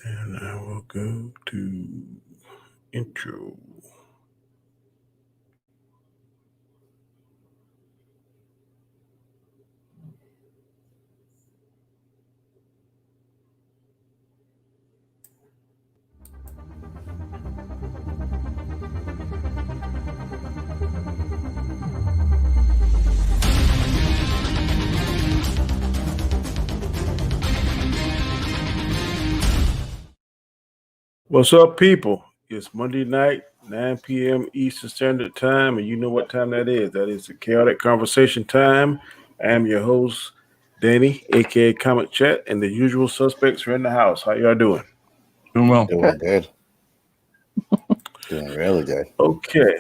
Then I will go to intro. What's up, people? It's Monday night, 9 p.m. Eastern Standard Time, and you know what time that is. That is the Chaotic Conversation time. I am your host, Danny, aka Comic Chat, and the usual suspects are in the house. How y'all doing? Doing well. Doing good. Doing really good. Okay.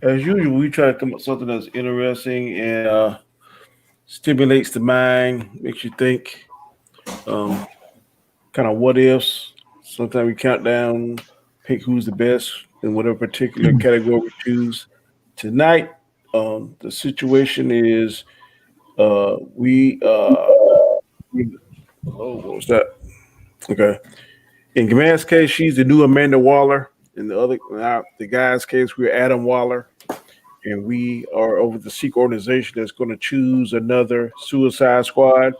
As usual, we try to come up with something that's interesting and stimulates the mind, makes you think, kind of what ifs. Sometimes we count down, pick who's the best in whatever particular category we choose. Tonight, the situation is what was that? Okay. In Command's case, she's the new Amanda Waller. In the guy's case, we're Adam Waller. And we are over the secret organization that's going to choose another Suicide Squad.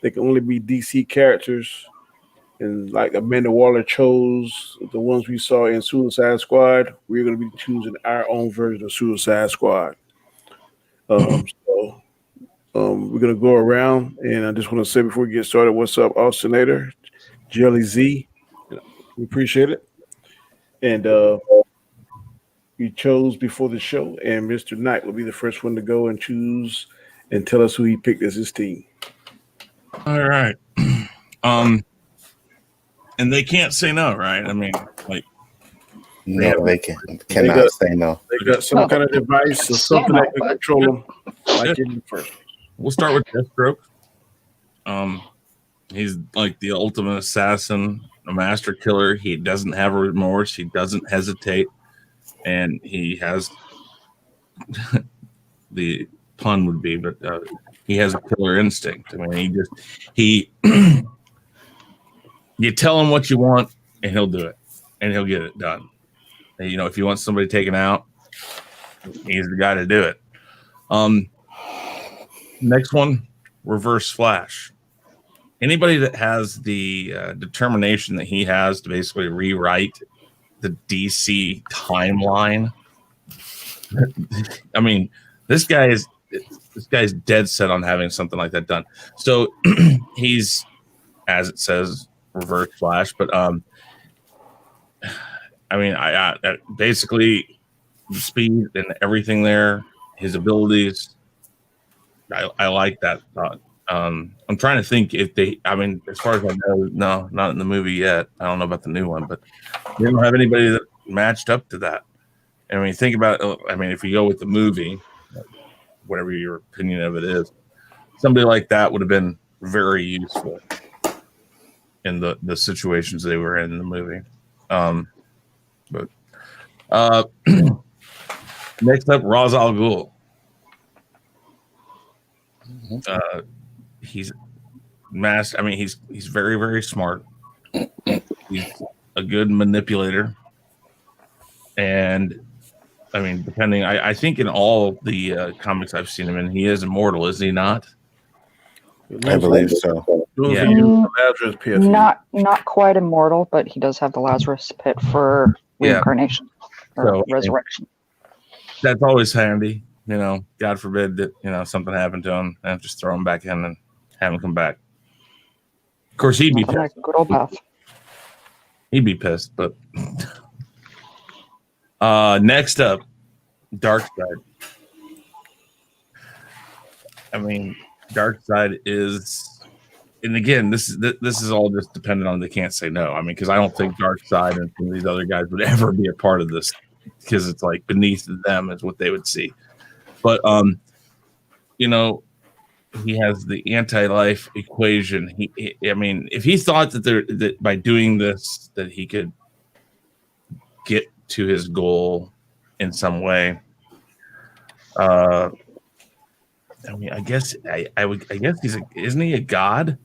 They can only be DC characters. And like Amanda Waller chose the ones we saw in Suicide Squad, we're going to be choosing our own version of Suicide Squad. We're going to go around, and I just want to say before we get started, what's up, Austinator, Jelly Z? We appreciate it. And we chose before the show, and Mr. Knight will be the first one to go and choose and tell us who he picked as his team. All right. And they can't say no, right? I mean, like, no, they cannot say no. They got some kind of device or something that can control them, like in the first. We'll start with Deathstroke. He's like the ultimate assassin, a master killer. He doesn't have remorse. He doesn't hesitate, and he has the pun would be, but he has a killer instinct. I mean, he you tell him what you want, and he'll do it, and he'll get it done. And, you know, if you want somebody taken out, he's the guy to do it. Next one, Reverse Flash. Anybody that has the determination that he has to basically rewrite the DC timeline. I mean, this guy's dead set on having something like that done. So he's, as it says, Reverse Flash, but I mean, I basically the speed and everything there, his abilities. I like that thought. I'm trying to think if they. I mean, as far as I know, no, not in the movie yet. I don't know about the new one, but they don't have anybody that matched up to that. I mean, think about. I mean, if you go with the movie, whatever your opinion of it is, somebody like that would have been very useful in the situations they were in the movie. But next up, Ra's al Ghul. He's masked. I mean, he's very, very smart. He's a good manipulator, and I mean, depending, I think in all the comics I've seen him in, he is immortal, is he not? I believe so. Yeah. Not quite immortal, but he does have the Lazarus pit for reincarnation or resurrection. That's always handy, you know. God forbid that something happened to him, and just throw him back in and have him come back. Of course, he'd be pissed. Like good old Beth. He'd be pissed, but next up, Darkseid. I mean, Darkseid is, and again, this is all just dependent on they can't say no. I mean, because I don't think Darkseid and some of these other guys would ever be a part of this because it's like beneath them is what they would see. But you know, he has the anti-life equation. I mean, if he thought that by doing this that he could get to his goal in some way, I mean, I guess I guess isn't he a god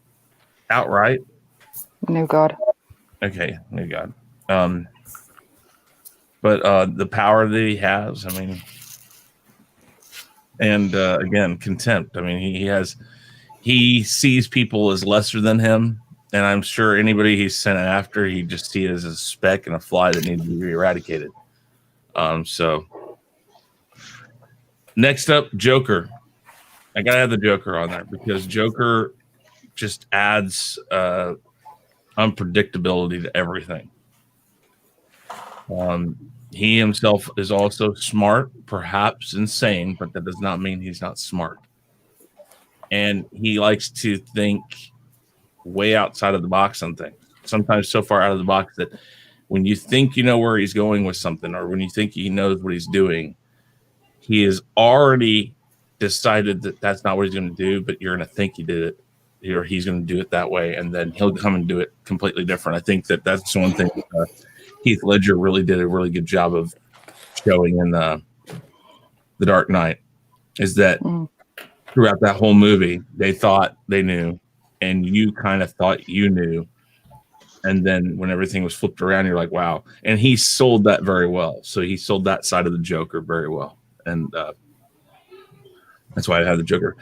outright? New God. Okay, new god. But the power that he has, I mean, and again, contempt. I mean, he sees people as lesser than him, and I'm sure anybody he's sent after, he just sees it as a speck and a fly that needs to be eradicated. So next up, Joker. I gotta have the Joker on there because Joker just adds unpredictability to everything. He himself is also smart, perhaps insane, but that does not mean he's not smart. And he likes to think way outside of the box on things. Sometimes so far out of the box that when you think you know where he's going with something, or when you think he knows what he's doing, he has already decided that that's not what he's going to do, but you're going to think he did it, or he's going to do it that way, and then he'll come and do it completely different. I think that's one thing Heath Ledger really did a really good job of showing in The Dark Knight, is that throughout that whole movie, they thought they knew, and you kind of thought you knew. And then when everything was flipped around, you're like, wow. And he sold that very well. So he sold that side of the Joker very well. And that's why I have the Joker.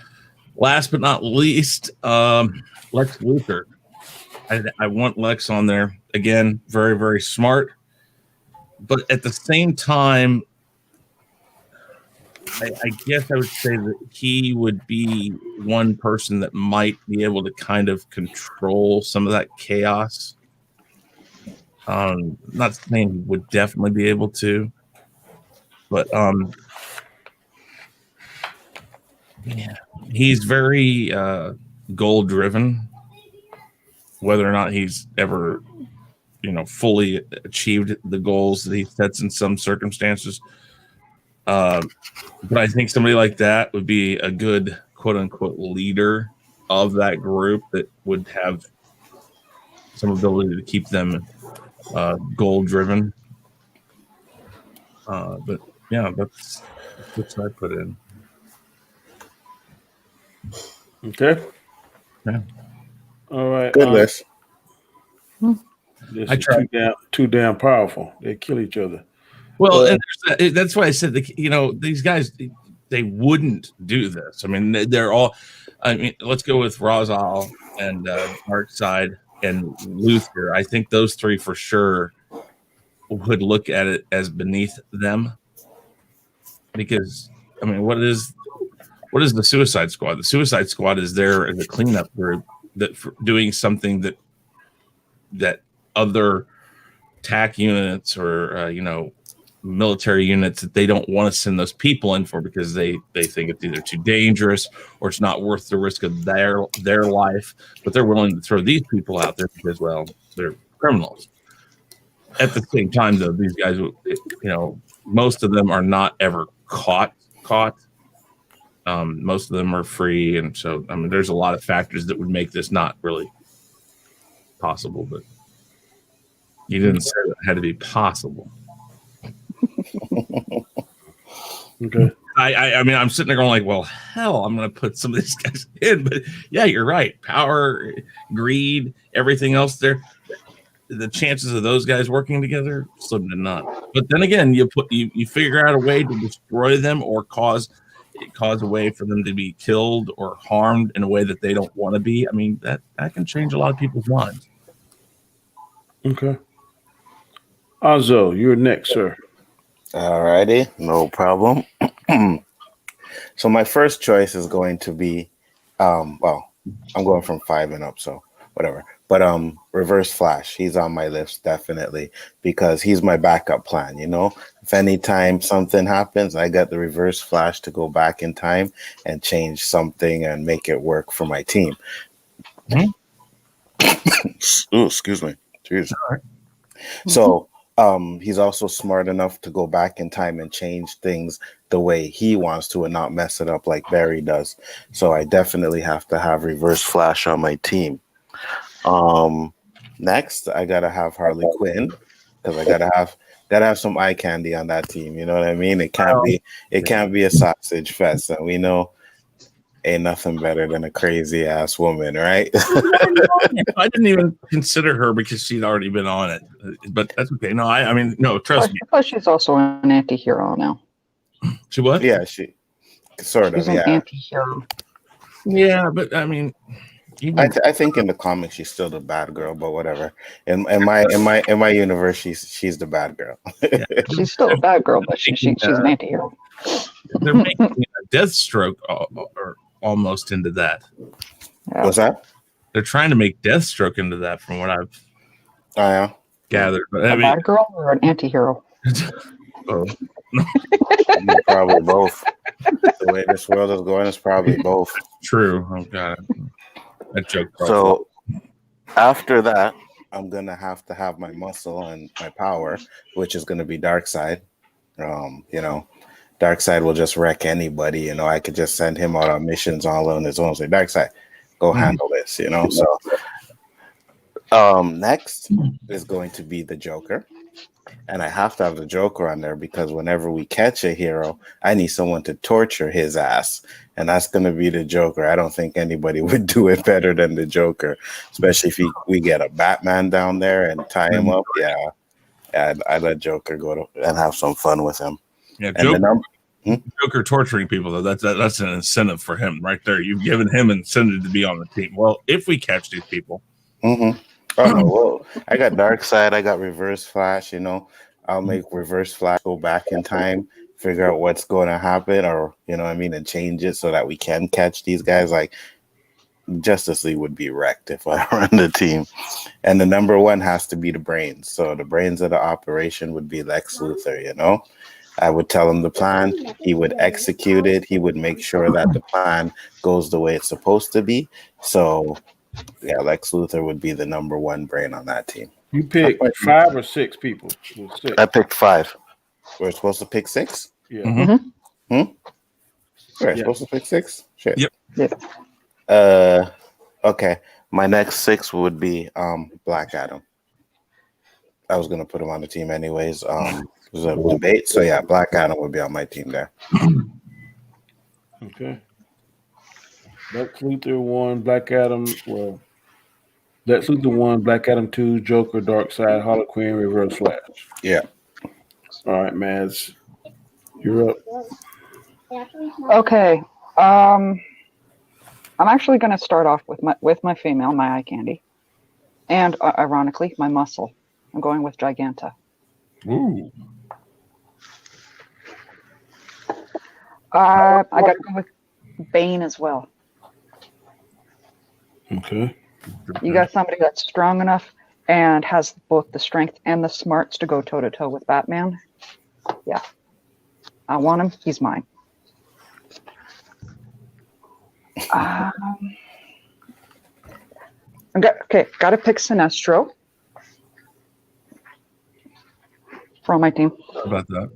Last but not least, Lex Luthor. I want Lex on there. Again, very, very smart. But at the same time, I guess I would say that he would be one person that might be able to kind of control some of that chaos. Not saying he would definitely be able to, but yeah, he's very goal driven. Whether or not he's ever, fully achieved the goals that he sets in some circumstances. But I think somebody like that would be a good quote unquote leader of that group that would have some ability to keep them goal driven. But yeah, that's what I put in. Okay. Yeah. All right. Good list. I tried. Too damn powerful. They kill each other. Well, and that's why I said these guys, they wouldn't do this. I mean, they're all. I mean, let's go with Ra's al and Darkseid and Luthor. I think those three for sure would look at it as beneath them, because I mean, what is the Suicide Squad? The Suicide Squad is there as a cleanup group that for doing something that other TAC units or military units that they don't want to send those people in for, because they think it's either too dangerous or it's not worth the risk of their life, but they're willing to throw these people out there because, well, they're criminals. At the same time, though, these guys, most of them are not ever caught. Most of them are free, and so I mean, there's a lot of factors that would make this not really possible. But you didn't say it had to be possible. Okay. I mean, I'm sitting there going like, well, hell, I'm going to put some of these guys in. But yeah, you're right. Power, greed, everything else there. The chances of those guys working together, slim to none. But then again, you figure out a way to destroy them or cause a way for them to be killed or harmed in a way that they don't want to be. I mean, that can change a lot of people's minds. Okay. Azo, you're next, sir. All righty, no problem. So my first choice is going to be, well, I'm going from 5 and up, so whatever. But Reverse Flash, he's on my list definitely, because he's my backup plan. If anytime something happens, I got the Reverse Flash to go back in time and change something and make it work for my team. Mm-hmm. Ooh, excuse me. Jeez. Right. So He's also smart enough to go back in time and change things the way he wants to and not mess it up like Barry does. So I definitely have to have Reverse Flash on my team. Next, I gotta have Harley Quinn because I gotta have some eye candy on that team. You know what I mean? It can't be a sausage fest, and we know ain't nothing better than a crazy ass woman, right? I didn't even consider her because she'd already been on it, but that's okay. No, I mean, no, trust me. Plus, she's also an anti-hero now. She what? Yeah, she sort She's of. an Yeah, anti-hero. Yeah, but I mean, even I think in the comics she's still the bad girl, but whatever. In my universe, she's the bad girl. yeah, She's still a bad girl, but she's an anti-hero. they're making a Deathstroke or almost into that. Yeah. What's that? They're trying to make Deathstroke into that, from what I've Yeah. gathered. But I A mean, bad girl or an anti-hero? oh, Probably both. The way this world is going, it's probably both. true. Oh god, that joke. So after that, I'm gonna have to have my muscle and my power, which is gonna be Darkseid. Darkseid will just wreck anybody. I could just send him out on missions all on his own. Say, Darkseid, go handle this. So next is going to be the Joker. And I have to have the Joker on there because whenever we catch a hero, I need someone to torture his ass. And that's going to be the Joker. I don't think anybody would do it better than the Joker, especially if we get a Batman down there and tie him up. Yeah, I'd let Joker go and have some fun with him. Yeah, And Joker torturing people, though, that's an incentive for him right there. You've given him incentive to be on the team. Well, if we catch these people. Mm-hmm. Oh, well, I got Darkseid, I got Reverse Flash, I'll make Reverse Flash go back in time, figure out what's going to happen, or, and change it so that we can catch these guys. Like, Justice League would be wrecked if I run the team. And the number one has to be the brains. So the brains of the operation would be Lex Luthor, I would tell him the plan. He would execute it. He would make sure that the plan goes the way it's supposed to be. So, yeah, Lex Luthor would be the number one brain on that team. You picked 5 or 6 people? Six. I picked 5. We're supposed to pick 6? Yeah. Mm-hmm. We're supposed to pick 6? Shit. Yep. Okay. My next 6 would be Black Adam. I was gonna put him on the team anyways. It was a debate, so yeah, Black Adam would be on my team there. Okay. Lex Luthor 1, Black Adam. Well, Lex Luthor 1, Black Adam 2, Joker, Darkseid, Harley Quinn, Reverse Flash. Yeah. All right, Mads, you're up. Okay. I'm actually going to start off with my female, my eye candy, and ironically, my muscle. I'm going with Giganta. Ooh. I got to go with Bane as well. Okay. You got somebody that's strong enough and has both the strength and the smarts to go toe to toe with Batman. Yeah, I want him. He's mine. Got to pick Sinestro for on my team. How about that?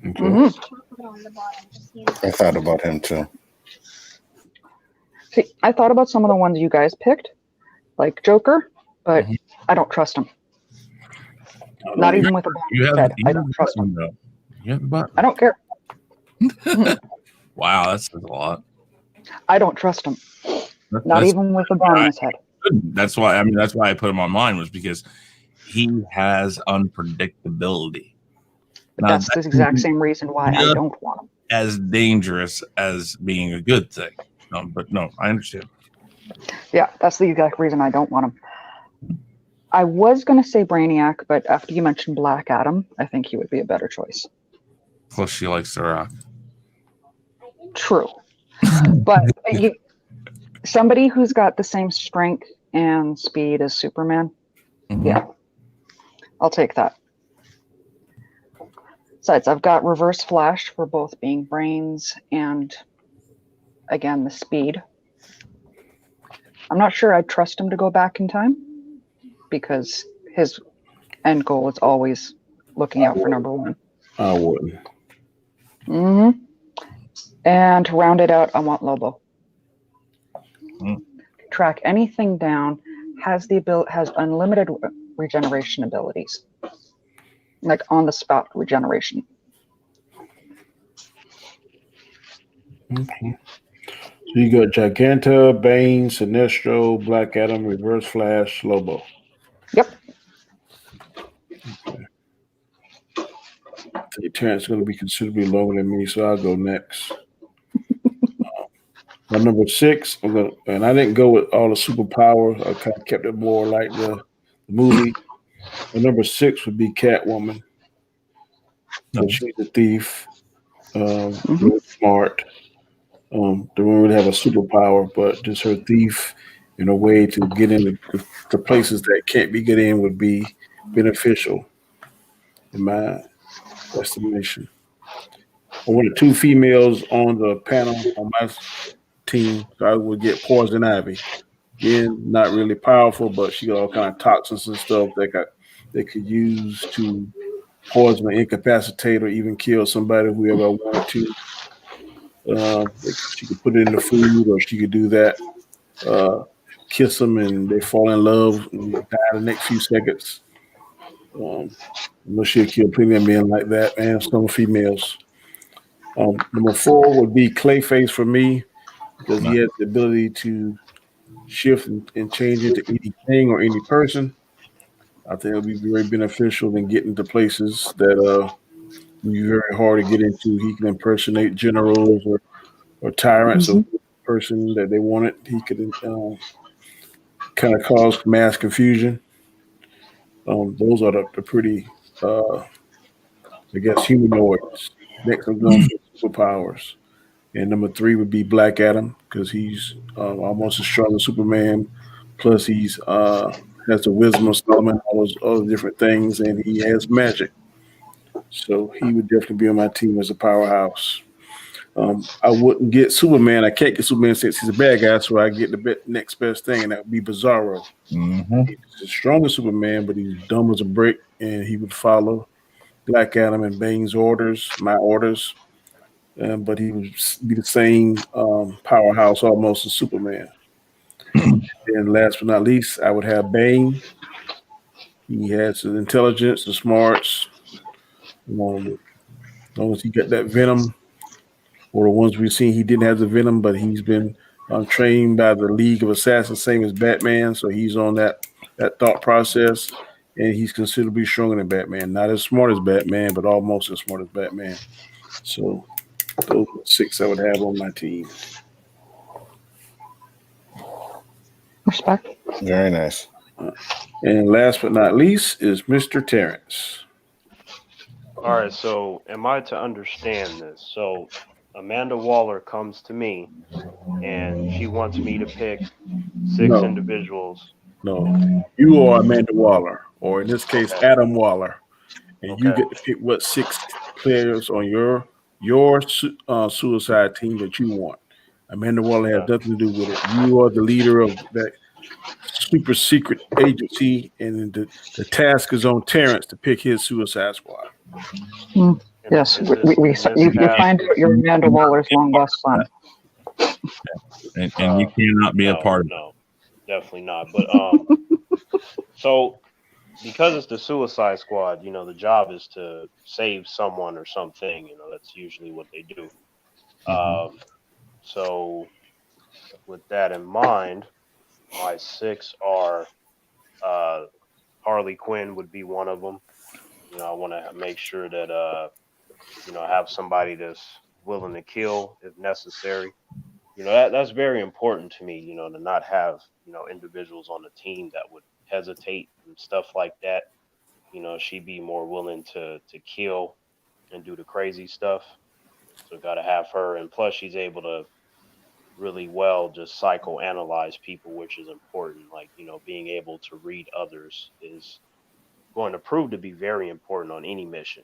Okay. Mm-hmm. I thought about him too. See, I thought about some of the ones you guys picked, like Joker, but I don't trust him. Not even with a bomb head. I don't trust him. You have the button. I don't care. Wow, that says a lot. I don't trust him. Not even with a bomb in his head. That's why I put him on mine, was because he has unpredictability. But that's the exact same reason why I don't want him. As dangerous as being a good thing. But no, I understand. Yeah, that's the exact reason I don't want him. I was going to say Brainiac, but after you mentioned Black Adam, I think he would be a better choice. Plus, she likes The Rock. True. But somebody who's got the same strength and speed as Superman, yeah, I'll take that. Besides, I've got Reverse Flash for both being brains and, again, the speed. I'm not sure I'd trust him to go back in time because his end goal is always looking out for number one. I wouldn't. hmm And to round it out, I want Lobo. Mm. Track anything down, has unlimited regeneration abilities, like on the spot regeneration. Okay. So you got Giganta, Bane, Sinestro, Black Adam, Reverse Flash, Lobo. Yep. Okay. I think Terrence is going to be considerably longer than me, so I'll go next. My number 6, and I didn't go with all the superpowers. I kind of kept it more like the movie. My number 6 would be Catwoman because she's a thief, hmm really smart. Don't really have a superpower, but just her thief in a way to get into the places that can't be get in would be beneficial in my estimation. I wanted 2 females on the panel on my team, so I would get Poison Ivy. Again, not really powerful, but she got all kind of toxins and stuff they could use to poison or incapacitate or even kill somebody whoever wanted to. She could put it in the food, or she could do that. Uh, Kiss them and they fall in love and die the next few seconds. Unless she'll kill plenty of men like that and some females. Number 4 would be Clayface for me because he has the ability to shift and change into anything or any person. I think it'll be very beneficial in getting to places that will be very hard to get into. He can impersonate generals or tyrants of hmm the person that they wanted. He could kind of cause mass confusion. Those are the pretty, I guess, humanoids. Next, I'm going for superpowers. And number 3 would be Black Adam because he's almost as strong as Superman. Plus, he's has the wisdom of Solomon, all those other different things, and he has magic. So he would definitely be on my team as a powerhouse. I wouldn't get Superman. I can't get Superman since he's a bad guy, so I get the next best thing, and that would be Bizarro. Mm-hmm. He's the strongest Superman, but he's dumb as a brick, and he would follow Black Adam and Bane's orders, my orders, but he would be the same powerhouse almost as Superman. And last but not least, I would have Bane. He has the intelligence, the smarts. As long as he got that venom, or the ones we've seen, he didn't have the venom, but he's been trained by the League of Assassins, same as Batman. So he's on that thought process, and he's considerably stronger than Batman. Not as smart as Batman, but almost as smart as Batman. So those are 6 I would have on my team. Respect. Very nice. And last but not least is Mr. Terrence. All right, so am I to understand this? So Amanda Waller comes to me and she wants me to pick 6 No, individuals. no. You are Amanda Waller, or in this case, Okay. Adam Waller, and you Okay. get to pick what 6 players on your suicide team that you want. Amanda Waller has Okay. nothing to do with it. You are the leader of that super secret agency, and the task is on Terrence to pick his suicide squad. Mm. And Yes, is this, you is this task? find out you're Amanda Waller's long lost son. And you cannot be a No, part of it. no, definitely not. But so because it's the Suicide Squad, the job is to save someone or something. That's usually what they do. Mhm. So with that in mind, my 6 are uh, Harley Quinn would be one of them. I want to make sure that I have somebody that's willing to kill if necessary. That's very important to me. To not have individuals on the team that would hesitate and stuff like that. She'd be more willing to kill and do the crazy stuff. So got to have her, and plus she's able to really well just psychoanalyze people, which is important. Like being able to read others is going to prove to be very important on any mission.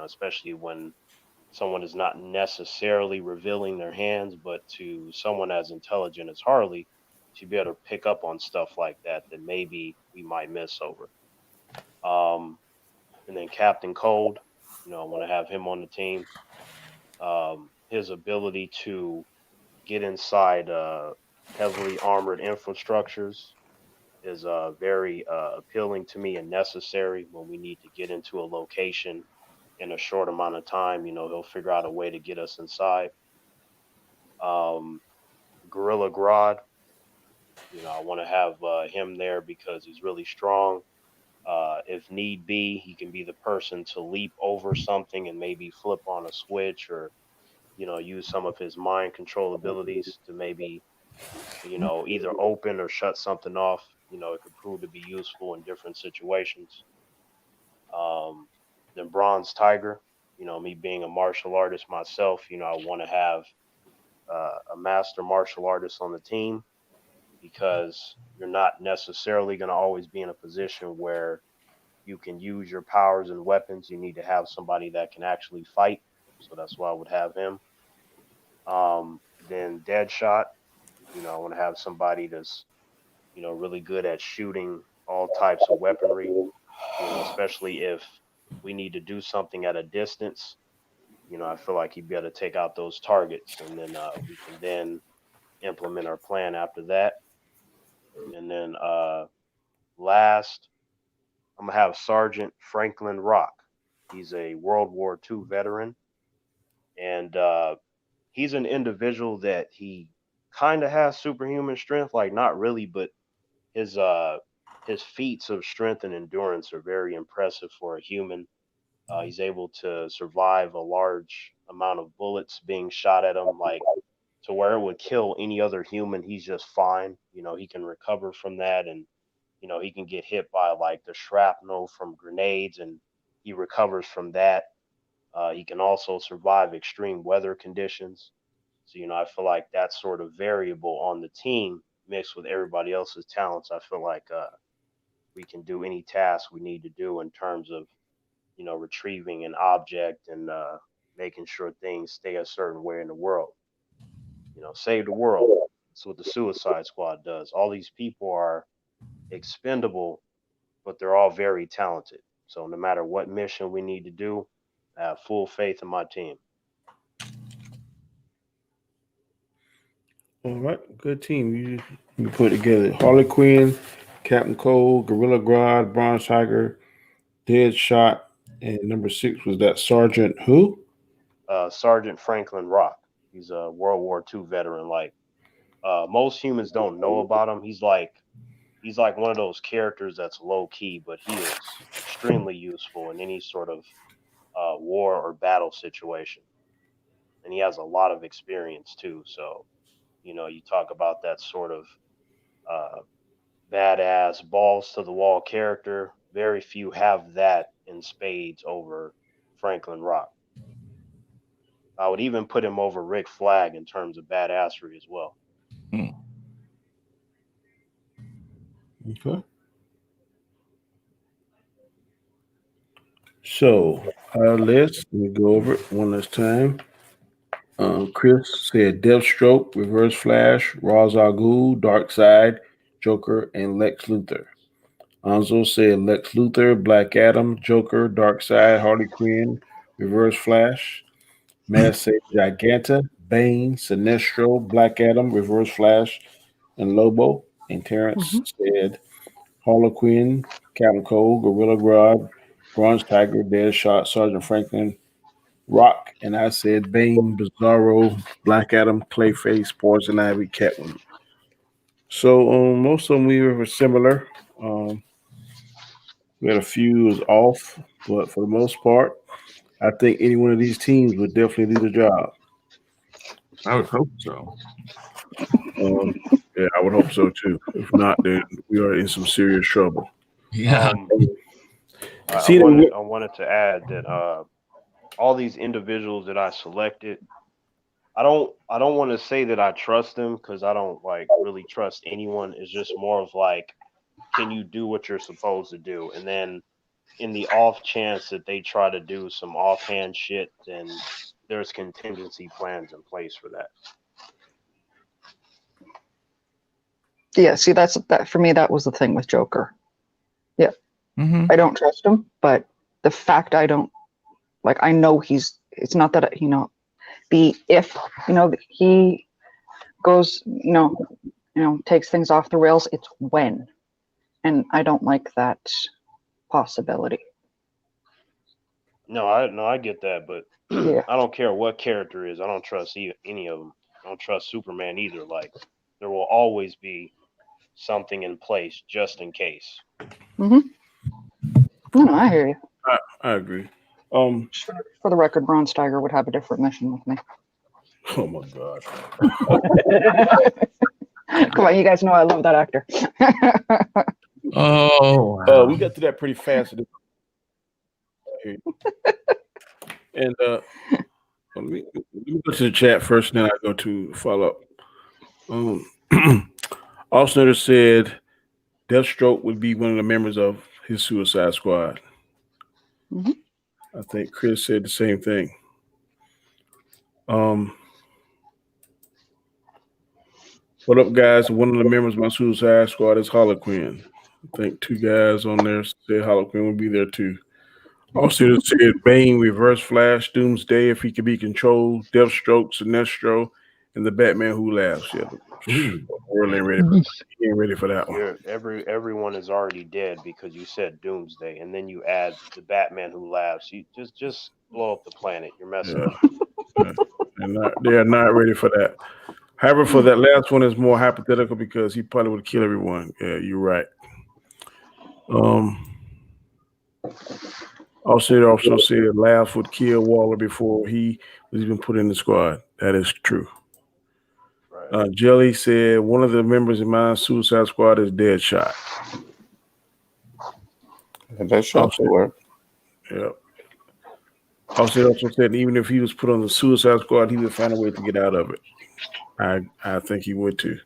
Especially when someone is not necessarily revealing their hands, but to someone as intelligent as Harley, she'd be able to pick up on stuff like that maybe we might miss over. Um, And then Captain Cold, I want to have him on the team. His ability to get inside heavily armored infrastructures is very appealing to me and necessary when we need to get into a location in a short amount of time. He'll figure out a way to get us inside. Um, Gorilla Grodd, I want to have him there because he's really strong. If need be, he can be the person to leap over something and maybe flip on a switch or, use some of his mind control abilities to maybe, either open or shut something off. It could prove to be useful in different situations. Um, then Bronze Tiger, me being a martial artist myself, I want to have a master martial artist on the team because you're not necessarily going to always be in a position where you can use your powers and weapons. You need to have somebody that can actually fight. So that's why I would have him. Then Deadshot, I want to have somebody that's, really good at shooting all types of weaponry, especially if we need to do something at a distance. I feel like he'd be able to take out those targets and then we can then implement our plan after that. And then last, I'm gonna have Sergeant Franklin Rock. He's a World War II veteran, and he's an individual that he kind of has superhuman strength, like not really, but his uh his feats of strength and endurance are very impressive for a human. He's able to survive a large amount of bullets being shot at him, like to where it would kill any other human. He's just fine. He can recover from that, and he can get hit by like the shrapnel from grenades, and he recovers from that. He can also survive extreme weather conditions. So, I feel like that sort of variable on the team mixed with everybody else's talents, I feel like we can do any task we need to do in terms of, retrieving an object and making sure things stay a certain way in the world. Save the world. That's what the Suicide Squad does. All these people are expendable, but they're all very talented. So no matter what mission we need to do, I have full faith in my team. All right, good team. You put together Harley Quinn, Captain Cold, Gorilla Grodd, Bronze Tiger, Deadshot, and number 6 was that Sergeant who? Sergeant Franklin Rock. He's a World War II veteran. Like most humans don't know about him. He's like one of those characters that's low key, but he is extremely useful in any sort of war or battle situation, and he has a lot of experience too. So you talk about that sort of uh, badass balls to the wall character. Very few have that in spades over Franklin Rock. I would even put him over Rick Flag in terms of badassery as well. Okay. So our list, let me go over it one last time. Chris said Deathstroke, Reverse Flash, Ra's al Ghul, Darkseid, Joker, and Lex Luthor. Anzo said Lex Luthor, Black Adam, Joker, Darkseid, Harley Quinn, Reverse Flash. Matt said Giganta, Bane, Sinestro, Black Adam, Reverse Flash, and Lobo. And Terrence said Harlequin, Captain Cold, Gorilla Grodd, Bronze Tiger, Deadshot, Sergeant Franklin, Rock, and I said Bane, Bizarro, Black Adam, Clayface, Poison Ivy, Catwoman. So most of them we were similar. Um, we had a few was off, but for the most part, I think any one of these teams would definitely do the job. I would hope so. Yeah, I would hope so too. If not, then we are in some serious trouble. Yeah. I See, wanted to add that all these individuals that I selected, I don't want to say that I trust them because I don't like really trust anyone. It's just more of like, can you do what you're supposed to do? And then in the off chance that they try to do some offhand shit, then there's contingency plans in place for that. Yeah, see, that for me, that was the thing with Joker. Yeah, Mm-hmm. I don't trust him, but the fact I don't like, I know it's not that, if, he goes, takes things off the rails, it's when. And I don't like that possibility. No, I get that, but Yeah. I don't care what character is. I don't trust any of them. I don't trust Superman either. Like, there will always be something in place just in case. No, I hear you. I agree. For the record, Ron Steiger would have a different mission with me. Oh my gosh. Come on, you guys know I love that actor. Oh, wow. We got to that pretty fast. And let me go to the chat first, and then I go to follow up. Austin said Deathstroke would be one of the members of his Suicide Squad. Mm-hmm. I think Chris said the same thing. What up, guys? One of the members of my Suicide Squad is Harlequin. I think 2 guys on there said Harlequin would be there too. Also said Bane, Reverse Flash, Doomsday if he could be controlled, Deathstroke, Sinestro, and the Batman Who Laughs. Yeah, world ain't ready for that. He ain't ready for that one. Everyone is already dead because you said Doomsday, and then you add the Batman Who Laughs. You just blow up the planet. You're messing up. They are not ready for that. However, for that last one is more hypothetical because he probably would kill everyone. Yeah, you're right. Also said Laugh would kill Waller before he was even put in the squad. That is true. Right. Jelly said one of the members in my Suicide Squad is Deadshot. Deadshot should work. Yeah. Also said even if he was put on the Suicide Squad, he would find a way to get out of it. I think he would too.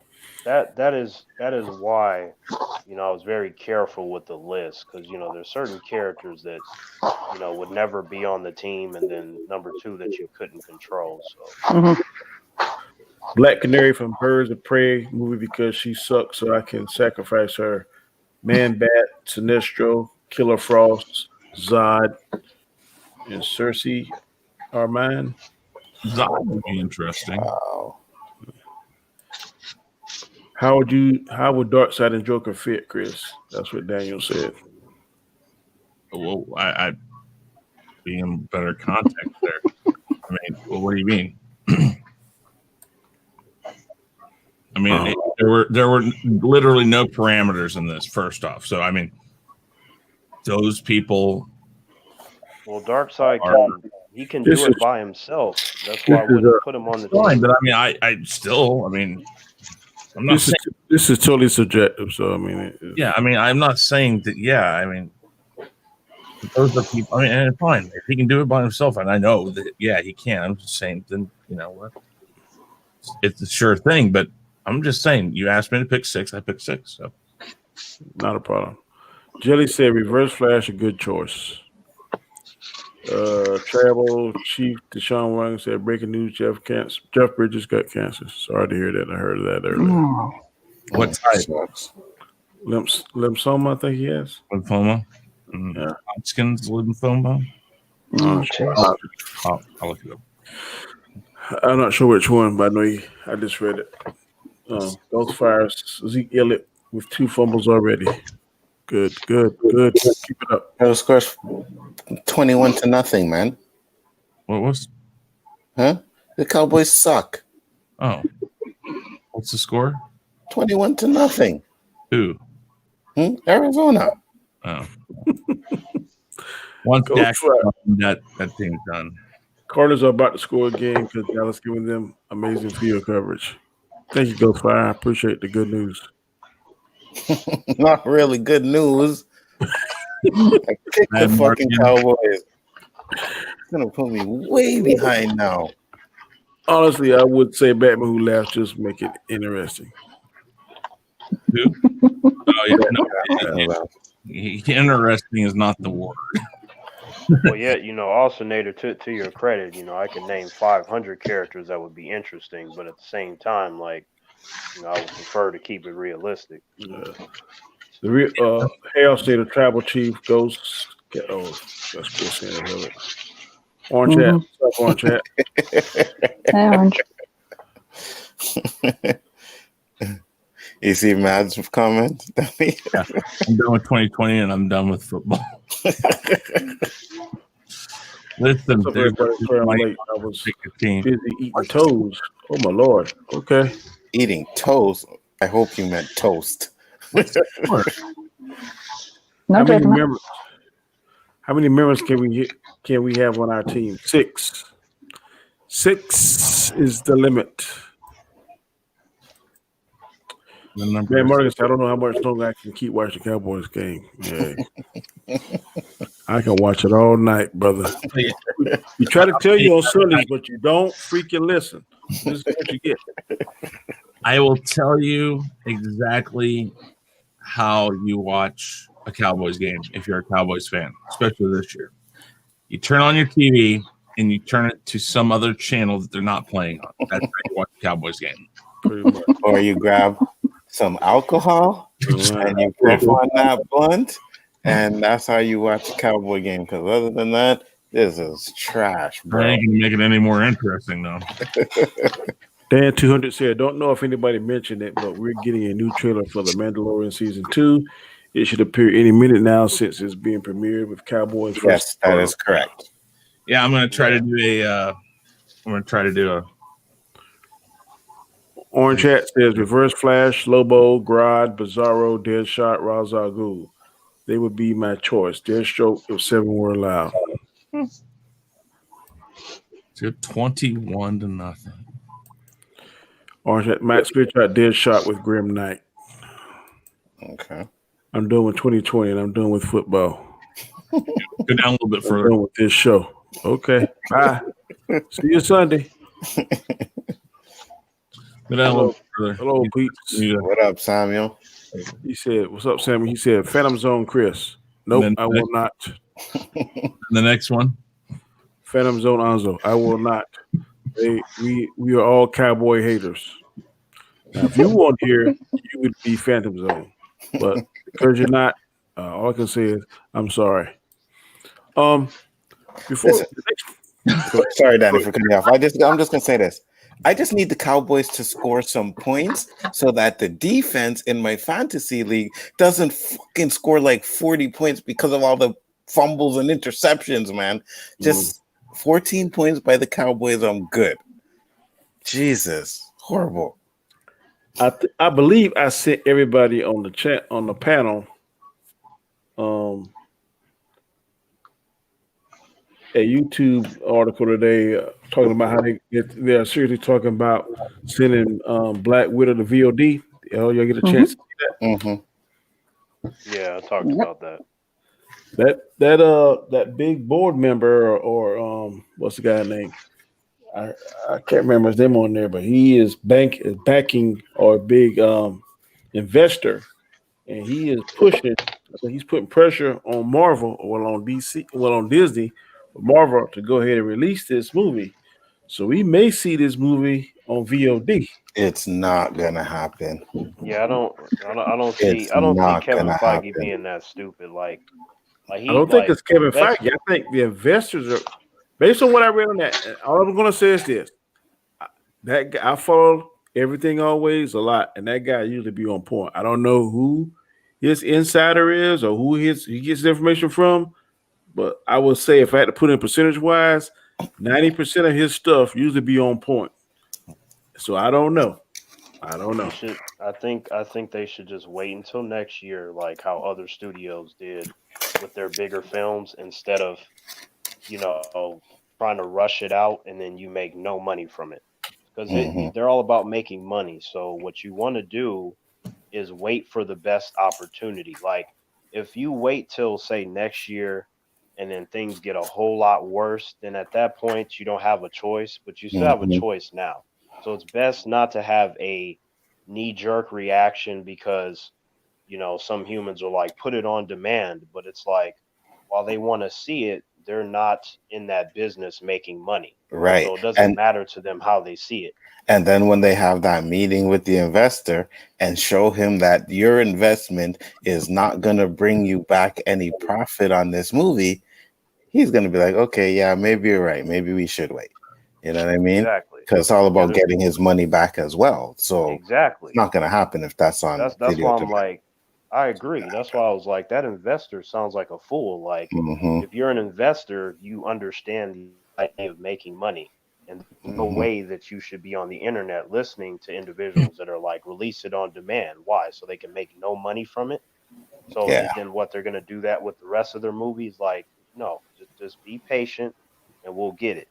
That is why I was very careful with the list because there's certain characters that would never be on the team, and then number 2 that you couldn't control. So Black Canary from Birds of Prey movie because she sucks, so I can sacrifice her. Man Bat, Sinestro, Killer Frost, Zod, and Cersei are mine. That would be interesting. Wow. How would Darkseid and Joker fit, Chris? That's what Daniel said. Well, I be in better context there. I mean, well, what do you mean? I mean, there were literally no parameters in this. First off, so I mean, those people. Well, Darkseid can do it by himself. That's why I wouldn't put him on the team. But I mean, I still, I mean, I'm not saying this is totally subjective. So I mean, yeah, I mean, I'm not saying that. Yeah, I mean, those are people. I mean, and fine if he can do it by himself, and I know that. Yeah, he can. I'm just saying. Then what? It's a sure thing, but I'm just saying. You asked me to pick 6, I picked 6. So not a problem. Jelly said Reverse Flash a good choice. Travel Chief Deshaun Wang said breaking news: Jeff Bridges got cancer. Sorry to hear that. I heard of that earlier. What type? Lymphoma, I think he has. Lymphoma. Yeah. Hodgkin's lymphoma. Oh, I'll look it up. I'm not sure which one, but I know I just read it. Ghostfire's Zeke Elliott with 2 fumbles already. Good. Keep it up. That was scores 21-0, man. What was? Huh? The Cowboys suck. Oh, what's the score? 21-0. Who? Arizona. Oh. Once that thing's done. Cardinals are about to score again because Dallas giving them amazing field coverage. Thank you, Ghostfire. I appreciate the good news. Not really good news. I picked the fucking Cowboys. It's gonna put me way behind now. Honestly, I would say Batman Who Laughs just make it interesting. Who? Oh, yeah, interesting is not the word. Well, yeah, also Nader, to your credit, I could name 500 characters that would be interesting, but at the same time, like, I would prefer to keep it realistic. Hail State of Travel Chief Ghost Okay, oh, that's Sports Center. Hell it. Orange hat. Mhm. What's up, Orange hat? Hey, Orange. You see Matt's comment? Yeah, I'm done with 2020 and I'm done with football. Listen, What's up, there's everybody? Sorry I'm my late. I was pick a team. busy eating toes. Oh my lord. Okay. Eating toast. I hope you meant toast. What's the score? No How many judgment. members? How many members can we have on our team? 6. 6 is the limit. The number Man, is Marcus, I don't know how much longer I can keep watching the Cowboys game. Yeah. I can watch it all night, brother. We try to tell you on Sundays, but you don't freaking listen. This is what you get. I will tell you exactly how you watch a Cowboys game if you're a Cowboys fan, especially this year. You turn on your TV and you turn it to some other channel that they're not playing on. That's how you watch a Cowboys game. Pretty much. Or you grab some alcohol Right. and you puff on that blunt, and that's how you watch a Cowboy game. Because other than that, this is trash, I bro. ain't gonna make it any more interesting though. Dan 200 said, don't know if anybody mentioned it, but we're getting a new trailer for The Mandalorian Season 2. It should appear any minute now since it's being premiered with Cowboys. Yes, that is correct. Yeah, I'm gonna try to do a. I'm gonna try to do a. Orange Hat says Reverse Flash, Lobo, Grodd, Bizarro, Deadshot, Ra's al Ghul. They would be my choice. Deathstroke if 7 were allowed. It's 21-0. Orange Hat, Matt Spear shot Deadshot with Grim Knight. Okay. I'm done with 2020 and I'm done with football. Go down a little bit I'm further. done with this show. Okay. Bye. See you Sunday. Go down a little bit further. Hello, Pete. What up, Samuel? He said, what's up, Sammy? He said, Phantom Zone Chris. Nope, then I will not. The next one. Phantom Zone Anzo. I will not. We are all cowboy haters. Now, if you weren't here, you would be Phantom Zone. But because you're not, all I can say is I'm sorry. Before Listen. Sorry, Danny, for cutting you off. I'm just gonna say this. I just need the Cowboys to score some points so that the defense in my fantasy league doesn't fucking score like 40 points because of all the fumbles and interceptions, man. Just 14 points by the Cowboys, I'm good. Jesus, horrible. I believe I sent everybody on the chat on the panel a YouTube article today talking about how they are seriously talking about sending Black Widow to VOD. Y'all get a chance to see that? Mm-hmm. Yeah, I talked about that. That big board member or what's the guy's name? I can't remember his name on there, but he is backing or a big investor, and he is pushing. He's putting pressure on Marvel, on Disney, for Marvel to go ahead and release this movie. So we may see this movie on VOD. It's not gonna happen. Yeah, I don't see Kevin Feige being that stupid. Like he. I don't think it's Kevin Feige. I think the investors are, based on what I read on that. All I'm going to say is this: that guy, I follow everything always a lot, and that guy usually be on point. I don't know who his insider is or who he gets his information from, but I would say if I had to put in percentage wise, 90% of his stuff usually be on point. So I don't know. I think they should just wait until next year, like how other studios did with their bigger films, instead of trying to rush it out and then you make no money from it, because they're all about making money. So what you want to do is wait for the best opportunity. Like if you wait till say next year and then things get a whole lot worse, then at that point you don't have a choice, but you still have a choice now. So it's best not to have a knee-jerk reaction because some humans are like, put it on demand, but it's like, while they want to see it, they're not in that business making money. Right. So it doesn't matter to them how they see it. And then when they have that meeting with the investor and show him that your investment is not going to bring you back any profit on this movie, he's going to be like, okay, yeah, maybe you're right. Maybe we should wait. You know what I mean? Exactly. Because it's all about getting his money back as well. So exactly, it's not going to happen if that's on that's video. why I'm like, I agree. That's why I was like, that investor sounds like a fool. Like, if you're an investor, you understand the idea of making money. And there's no way that you should be on the internet listening to individuals that are like, release it on demand. Why? So they can make no money from it. So then what they're gonna do that with the rest of their movies? Like, no, just be patient and we'll get it.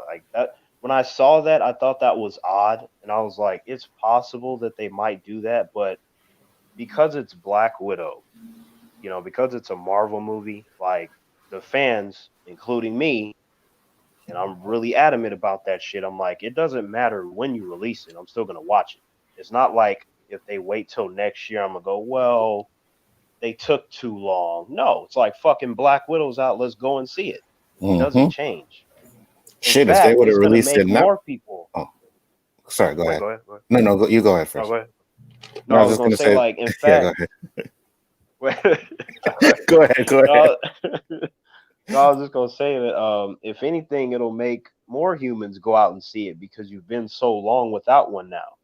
Like that. When I saw that, I thought that was odd, and I was like, it's possible that they might do that, but because it's Black Widow, because it's a Marvel movie, like the fans, including me, and I'm really adamant about that shit. I'm like, it doesn't matter when you release it, I'm still gonna watch it. It's not like if they wait till next year, I'm gonna go, well, they took too long. No, it's like fucking Black Widow's out. Let's go and see it. It doesn't change. In Shit, if they fact, would have it's gonna released it make now. more people. Oh, sorry, go Wait, ahead. go ahead. Go ahead. No, you go ahead No, first. go ahead. No, No, I I was was just gonna gonna say, say, like, in yeah, go fact, ahead. Go ahead. no, no, I was just gonna say that if anything, it'll make more humans go out and see it because you've been so long without one now.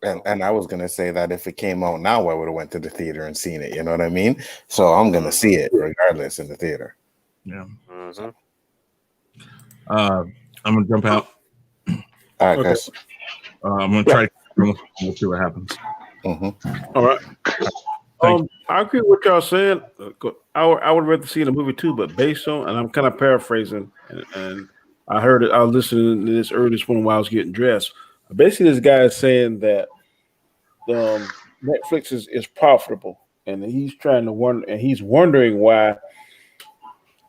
And I was gonna say that if it came out now, I would have went to the theater and seen it. You know what I mean? So I'm gonna see it regardless in the theater. Yeah. Mm-hmm. I'm gonna jump out. All right, Okay. Chris. I'm gonna try. We'll see what happens. All right. Thank I agree with what y'all saying. I would rather see the movie too, but based on, and I'm kind of paraphrasing, and I heard it. I was listening to this earlier this morning while I was getting dressed. Basically, this guy is saying that Netflix is profitable, and he's trying to wonder, and he's wondering why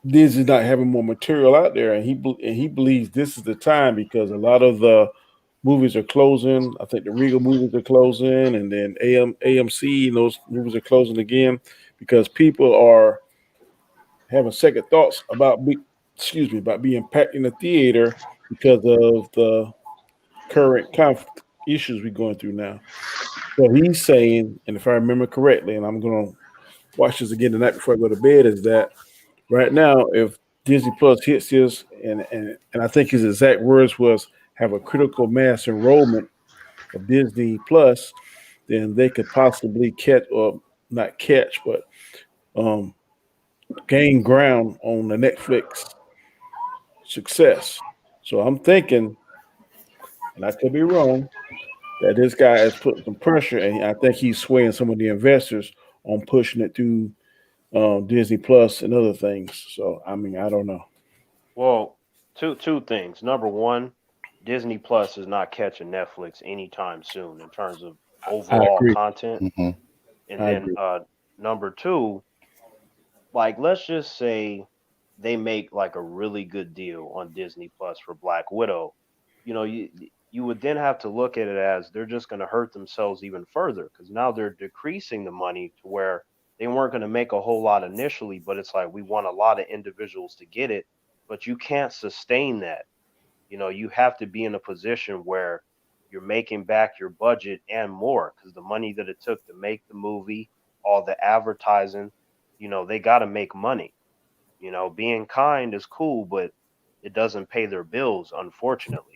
Disney's not having more material out there, and he believes this is the time because a lot of the movies are closing. I think the Regal movies are closing, and then AMC and those movies are closing again because people are having second thoughts about about being packed in the theater because of the current conflict issues we're going through now. So he's saying, and if I remember correctly, and I'm going to watch this again tonight before I go to bed, is that right now, if Disney Plus hits this, and I think his exact words was have a critical mass enrollment of Disney Plus, then they could possibly catch or not catch, but um, gain ground on the Netflix success. So I'm thinking, and I could be wrong, that this guy is putting some pressure, and I think he's swaying some of the investors on pushing it through Disney Plus and other things. So I mean, I don't know. Well, two things. Number one, Disney Plus is not catching Netflix anytime soon in terms of I overall agree. content. And I then agree. number two, like let's just say they make like a really good deal on Disney Plus for Black Widow. You would then have to look at it as they're just going to hurt themselves even further because now they're decreasing the money to where they weren't going to make a whole lot initially, but it's like we want a lot of individuals to get it, but you can't sustain that. You have to be in a position where you're making back your budget and more because the money that it took to make the movie, all the advertising, they got to make money. Being kind is cool, but it doesn't pay their bills, unfortunately.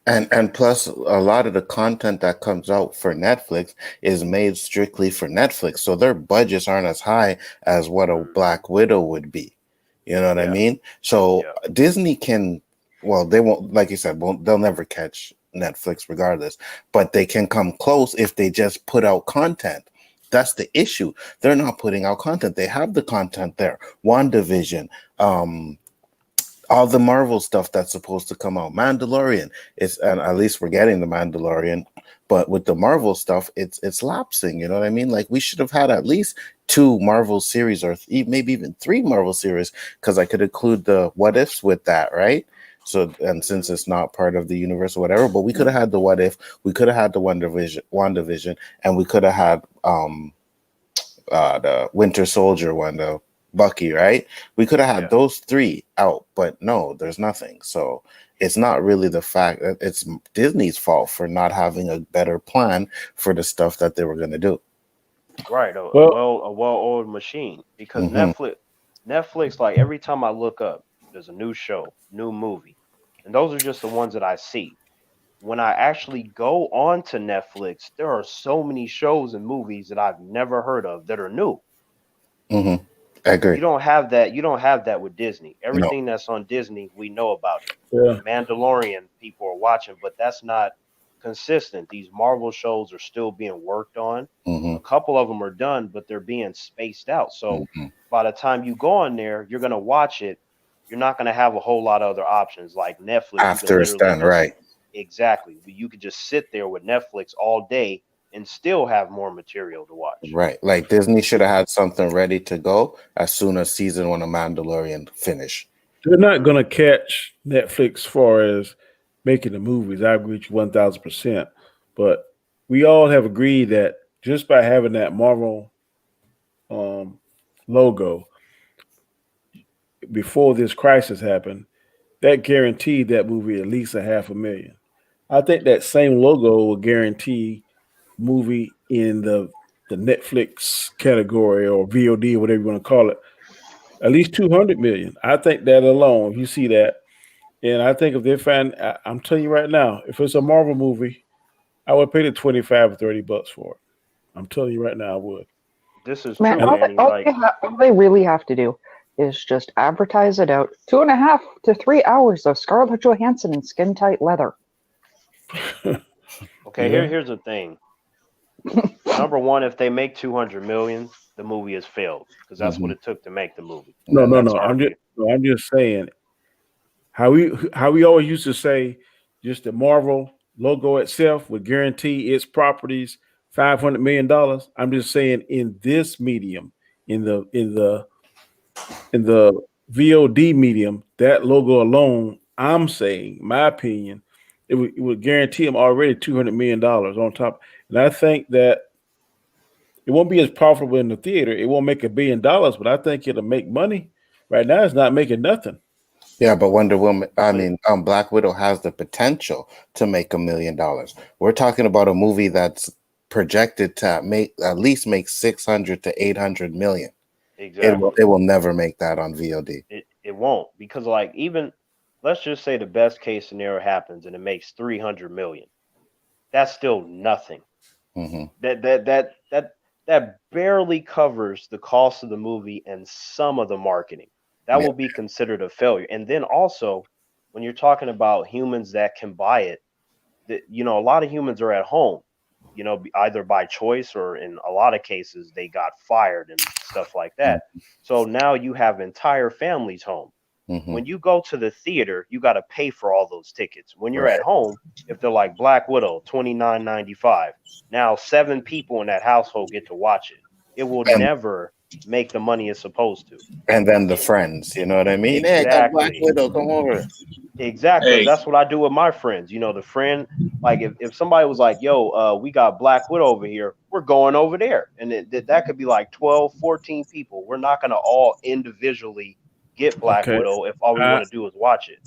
And plus, a lot of the content that comes out for Netflix is made strictly for Netflix, so their budgets aren't as high as what a Black Widow would be. You know what I mean? So Disney can, well, they won't, like you said, they'll never catch Netflix regardless, but they can come close if they just put out content. That's the issue. They're not putting out content. They have the content there. WandaVision, all the Marvel stuff that's supposed to come out. Mandalorian, and at least we're getting the Mandalorian, but with the Marvel stuff, it's lapsing. You know what I mean? Like we should have had at least 2 Marvel series or maybe even 3 Marvel series because I could include the what ifs with that, right? So, and since it's not part of the universe or whatever, but we could have had the what if, we could have had the WandaVision, and we could have had the Winter Soldier one, the Bucky, right? We could have had Yeah. those three out, but no, there's nothing. So it's not really the fact that it's Disney's fault for not having a better plan for the stuff that they were going to do. Right, Well, a well-oiled machine. Because Hmm. Netflix, like every time I look up, there's a new show, new movie, and those are just the ones that I see. When I actually go on to Netflix, there are so many shows and movies that I've never heard of that are new. Hmm. I agree. You don't have that. You don't have that with Disney. No. Everything that's on Disney, we know about it. yeah. Mandalorian, people are watching, but that's not consistent. These Marvel shows are still being worked on. Hmm. A couple of them are done, but they're being spaced out. So Hmm. by the time you go on there, you're gonna watch it. You're not gonna have a whole lot of other options like Netflix. You can After it's literally done, just right? exactly. You could just sit there with Netflix all day and still have more material to watch. Right. Like Disney should have had something ready to go as soon as season one of Mandalorian finish. They're not going to catch Netflix as far as making the movies. I agree with you 1,000%. But we all have agreed that just by having that Marvel um, logo before this crisis happened, that guaranteed that movie at least a half a million. I think that same logo will guarantee movie in the Netflix category or VOD, whatever you want to call it, at least 200 million. I think that alone, if you see that, and I think if they find, I'm telling you right now, if it's a Marvel movie, I would pay the 25 or $30 for it. I'm telling you right now, I would. This is Man, true, And Manny. Like all they really have to do is just advertise it out. 2.5 to 3 hours of Scarlett Johansson in skin tight leather. okay, yeah, here's the thing. Number one, if they make 200 million, the movie has failed because that's what Hmm. it took to make the movie. no, no, That's no. I'm just, already no, I'm just saying how we always used to say, just the Marvel logo itself would guarantee its properties $500 million. I'm just saying in this medium, in the VOD medium, that logo alone, I'm saying, my opinion, it would guarantee them already $200 million on top. And I think that it won't be as profitable in the theater. It won't make $1 billion, but I think it'll make money. Right now, it's not making nothing. Yeah, but Wonder Woman, but Black Widow has the potential to make $1 million. We're talking about a movie that's projected to make at least make 600 to 800 million. exactly. It will never make that on VOD. It won't because like even let's just say the best case scenario happens and it makes 300 million. That's still nothing. Hmm. That barely covers the cost of the movie and some of the marketing. That Yeah. will be considered a failure. And then also, when you're talking about humans that can buy it, a lot of humans are at home, either by choice or in a lot of cases they got fired and stuff like that. So now you have entire families home. Hmm. When you go to the theater, you got to pay for all those tickets. When you're at Right. home, if they're like Black Widow, $29.95, now 7 people in that household get to watch it. It will And never make the money it's supposed to. then the friends, you know what I mean? Hey, I got Black Exactly. Widow, come over. Exactly. Hey, That's what I do with my friends. The friend, like if somebody was like, yo, we got Black Widow over here, we're going over there. And that could be like 12, 14 people. We're not going to all individually get Black Okay, Widow if all we I, want to do is watch it.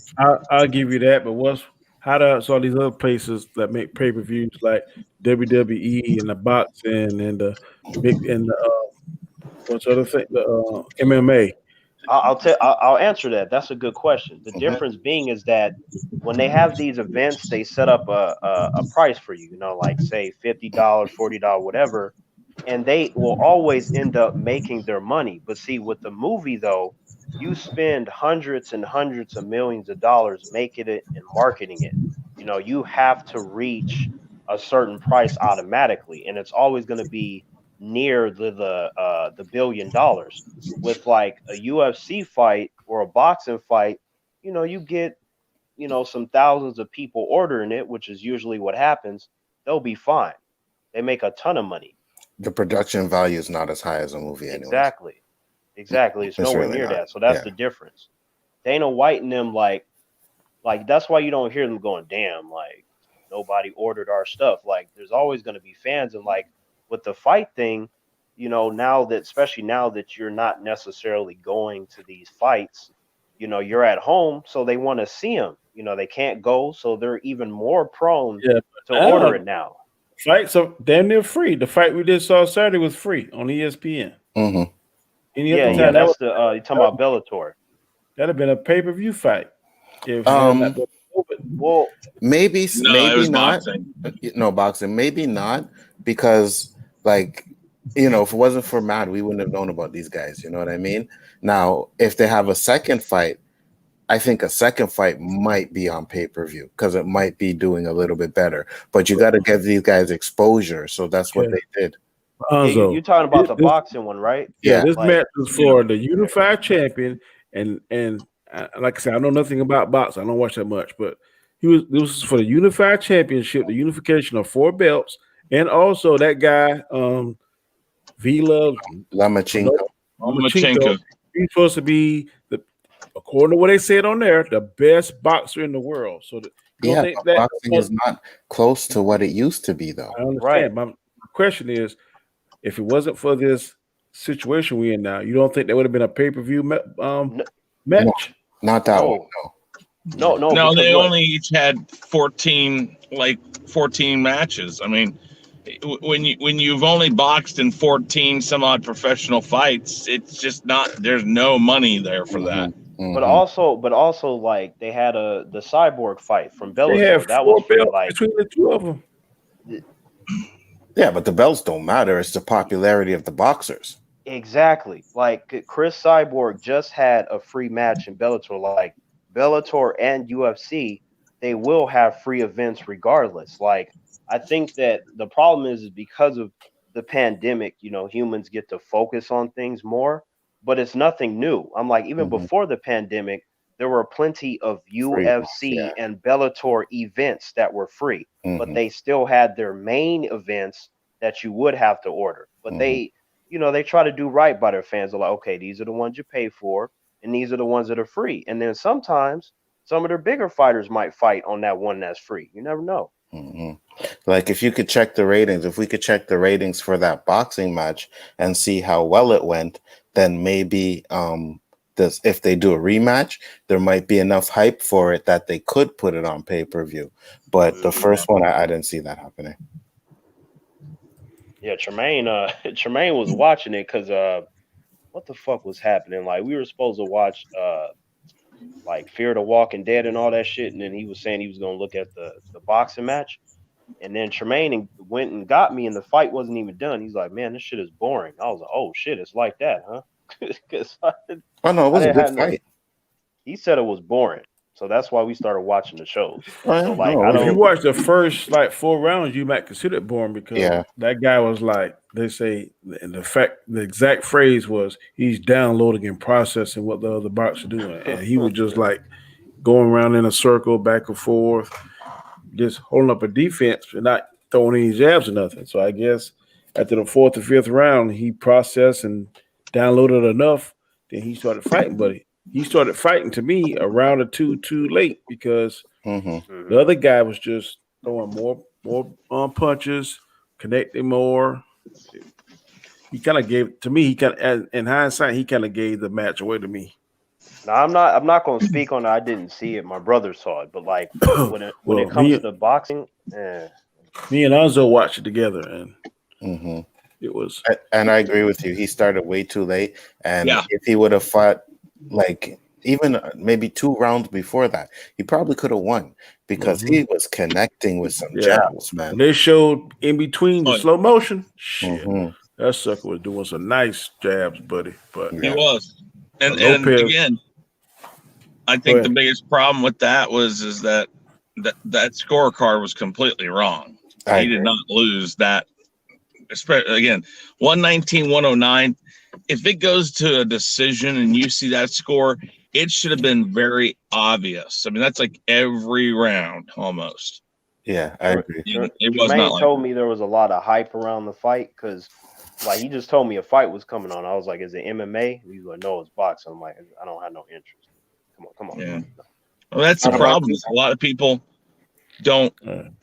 I'll give you that. But how does all these other places that make pay per views like WWE and the boxing and the big and the what's the other thing, the MMA? I'll answer that. That's a good question. The Hmm. difference being is that when they have these events, they set up a price for you. Like say $50, $40, whatever, and they will always end up making their money. But see, with the movie though, you spend hundreds and hundreds of millions of dollars making it and marketing it. You have to reach a certain price automatically, and it's always going to be near the $1 billion. With like a UFC fight or a boxing fight, you get some thousands of people ordering it, which is usually what happens. They'll be fine. They make a ton of money. The production value is not as high as a movie, anyways. Exactly. Exactly. It's It's nowhere really near not. that. So that's Yeah. the difference. Dana White and them like that's why you don't hear them going, damn, like nobody ordered our stuff. Like there's always gonna be fans and like with the fight thing, now that, especially now that you're not necessarily going to these fights, you're at home, so they want to see them. They can't go, so they're even more prone Yeah, to but order now it now. fights are damn near free. The fight we just saw Saturday was free on ESPN. Mm-hmm. Any Yeah, other yeah, time that's the you're talking about Bellator. that'd have been a pay-per-view fight if it had not been open. Well, Maybe, No, it was not. boxing. No, boxing. Maybe not, because, like, if it wasn't for Matt, we wouldn't have known about these guys. You know what I mean? Now, if they have a second fight, I think a second fight might be on pay-per-view because it might be doing a little bit better. But you got to give these guys exposure, so that's what Okay. they did. yeah, Hanzo, you're talking about the this- boxing one, right? yeah, Yeah. this Like, match was for the unified champion, and like I said, I know nothing about boxing. I don't watch that much, but this was for the unified championship, the unification of 4 belts, and also that guy, Vila Lamachenko. Lomachenko. He's supposed to be according to what they said on there, the best boxer in the world. So you don't Yeah, think but that boxing is not close to what it used to be, though. I understand. Right. My question is, if it wasn't for this situation we're in now, you don't think there would have been a pay-per-view match? Not that No. one. no, No, because they look, only each had 14 matches. I mean, when you've only boxed in 14 some odd professional fights, it's just not. There's no money there for that. but also like they had the cyborg fight from They Bellator. have That 4 was free. belts Like, between the two of them. Yeah, but the belts don't matter. It's the popularity of the boxers. exactly. Like Chris Cyborg just had a free match in Bellator. Like Bellator and UFC, they will have free events regardless. Like, I think that the problem is because of the pandemic, humans get to focus on things more, but it's nothing new. I'm like, even Mhm. before the pandemic, there were plenty of Free ones, UFC yeah. and Bellator events that were free, but Mhm. they still had their main events that you would have to order. But Mhm. they try to do right by their fans. They're like, okay, these are the ones you pay for, and these are the ones that are free. And then sometimes some of their bigger fighters might fight on that one that's free. You never know. Mhm. Like, if we could check the ratings for that boxing match and see how well it went, then maybe if they do a rematch, there might be enough hype for it that they could put it on pay-per-view. But the first one, I didn't see that happening. Yeah, Tremaine. Tremaine was watching it because what the fuck was happening? Like, we were supposed to watch like Fear the Walking Dead and all that shit, and then he was saying he was gonna look at the boxing match, and then Tremaine went and got me, and the fight wasn't even done. He's like, "Man, this shit is boring." I was like, "Oh shit, it's like that, huh?" Because Oh no, it was a didn't good have no. fight. He said it was boring, so that's why we started watching the shows. Oh, yeah. So like, No, I it was If you don't. watch the first 4 rounds, you might consider it boring because Yeah. that guy was like, they say, the exact phrase was, he's downloading and processing what the other boxers are doing, and he was just like going around in a circle, back and forth, just holding up a defense and not throwing any jabs or nothing. So I guess after the 4th or 5th round, he processed and downloaded enough. Then he started fighting, but he started fighting to me a round or two too late because Mhm. the other guy was just throwing more punches, connecting more. He kind of gave to me. He kind of, in hindsight, he kind of gave the match away to me. Now I'm not gonna speak on it. I didn't see it. My brother saw it, but like when it Well, comes to boxing, me and Anzo watched it together, and Mhm. it was And I agree with you. He started way too late, and Yeah. if he would have fought like even maybe 2 rounds before that, he probably could have won because he was connecting with some jabs, When man. they showed in between the Oh, slow motion, shit, Mhm. that sucker was doing some nice jabs, buddy. But He Yeah. was, and Lopez, again, I Go think ahead. the biggest problem with that is that scorecard was completely wrong. I He did agree. not lose that. Again, 119, 109. If it goes to a decision and you see that score, it should have been very obvious. I mean, that's like every round almost. Yeah, I agree. It was not Jermaine like told me there was a lot of hype around the fight because, like, he just told me a fight was coming on. I was like, "Is it MMA?" He was like, "No, it's boxing." I'm like, "I don't have no interest." Come on. Yeah. Well, that's the problem. A lot of people don't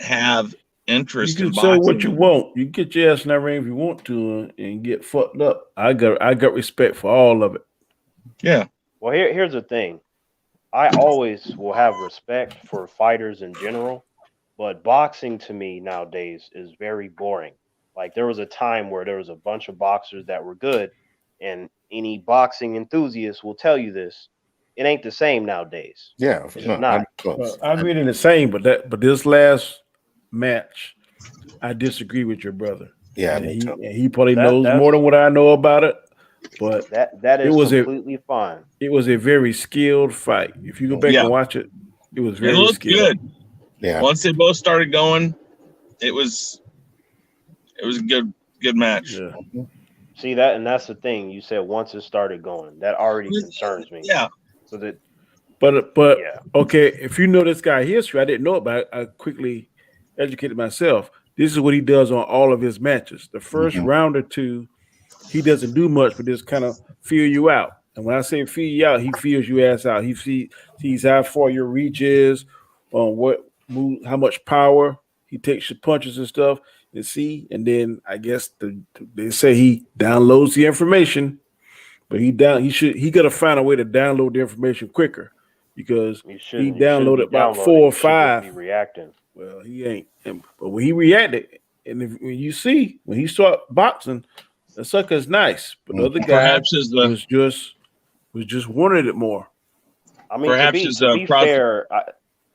have You interest can in say what you boxing. want. You can get your ass in that ring if you want to and get fucked up. I got respect for all of it. Yeah. Well, here's the thing. I always will have respect for fighters in general, but boxing to me nowadays is very boring. Like there was a time where there was a bunch of boxers that were good, and any boxing enthusiast will tell you this. It ain't the same nowadays. Yeah, It's just no, not not. close. I read in the same, but this last match, I disagree with your brother, Yeah, and me too. he probably That knows more than that's what I know about it. But that it is was a completely fine. it was a very skilled fight. If you go back Yeah. and watch it, it was It very looked skilled. good. Yeah, Once they both started going, it was a good match. Yeah, See that, and that's the thing. You said once it started going, that already concerns me. Yeah. So that, but yeah, okay, if you know this guy history, I didn't know it, but I quickly educated myself. This is what he does on all of his matches. The first Mhm. round or two, he doesn't do much, but just kind of feel you out. And when I say feel you out, he feels you ass out. Sees how far your reach is, on what move, how much power he takes your punches and stuff, and then I guess they say he downloads the information, but he got to find a way to download the information quicker because he you shouldn't be downloaded about downloading. four or You should just five. be reacting. Well, he ain't. But when he reacted, and when you see when he start boxing, the sucker's nice, but the other Mhm. guy Perhaps as the was just wanted it more. I mean, perhaps as to the be process. fair,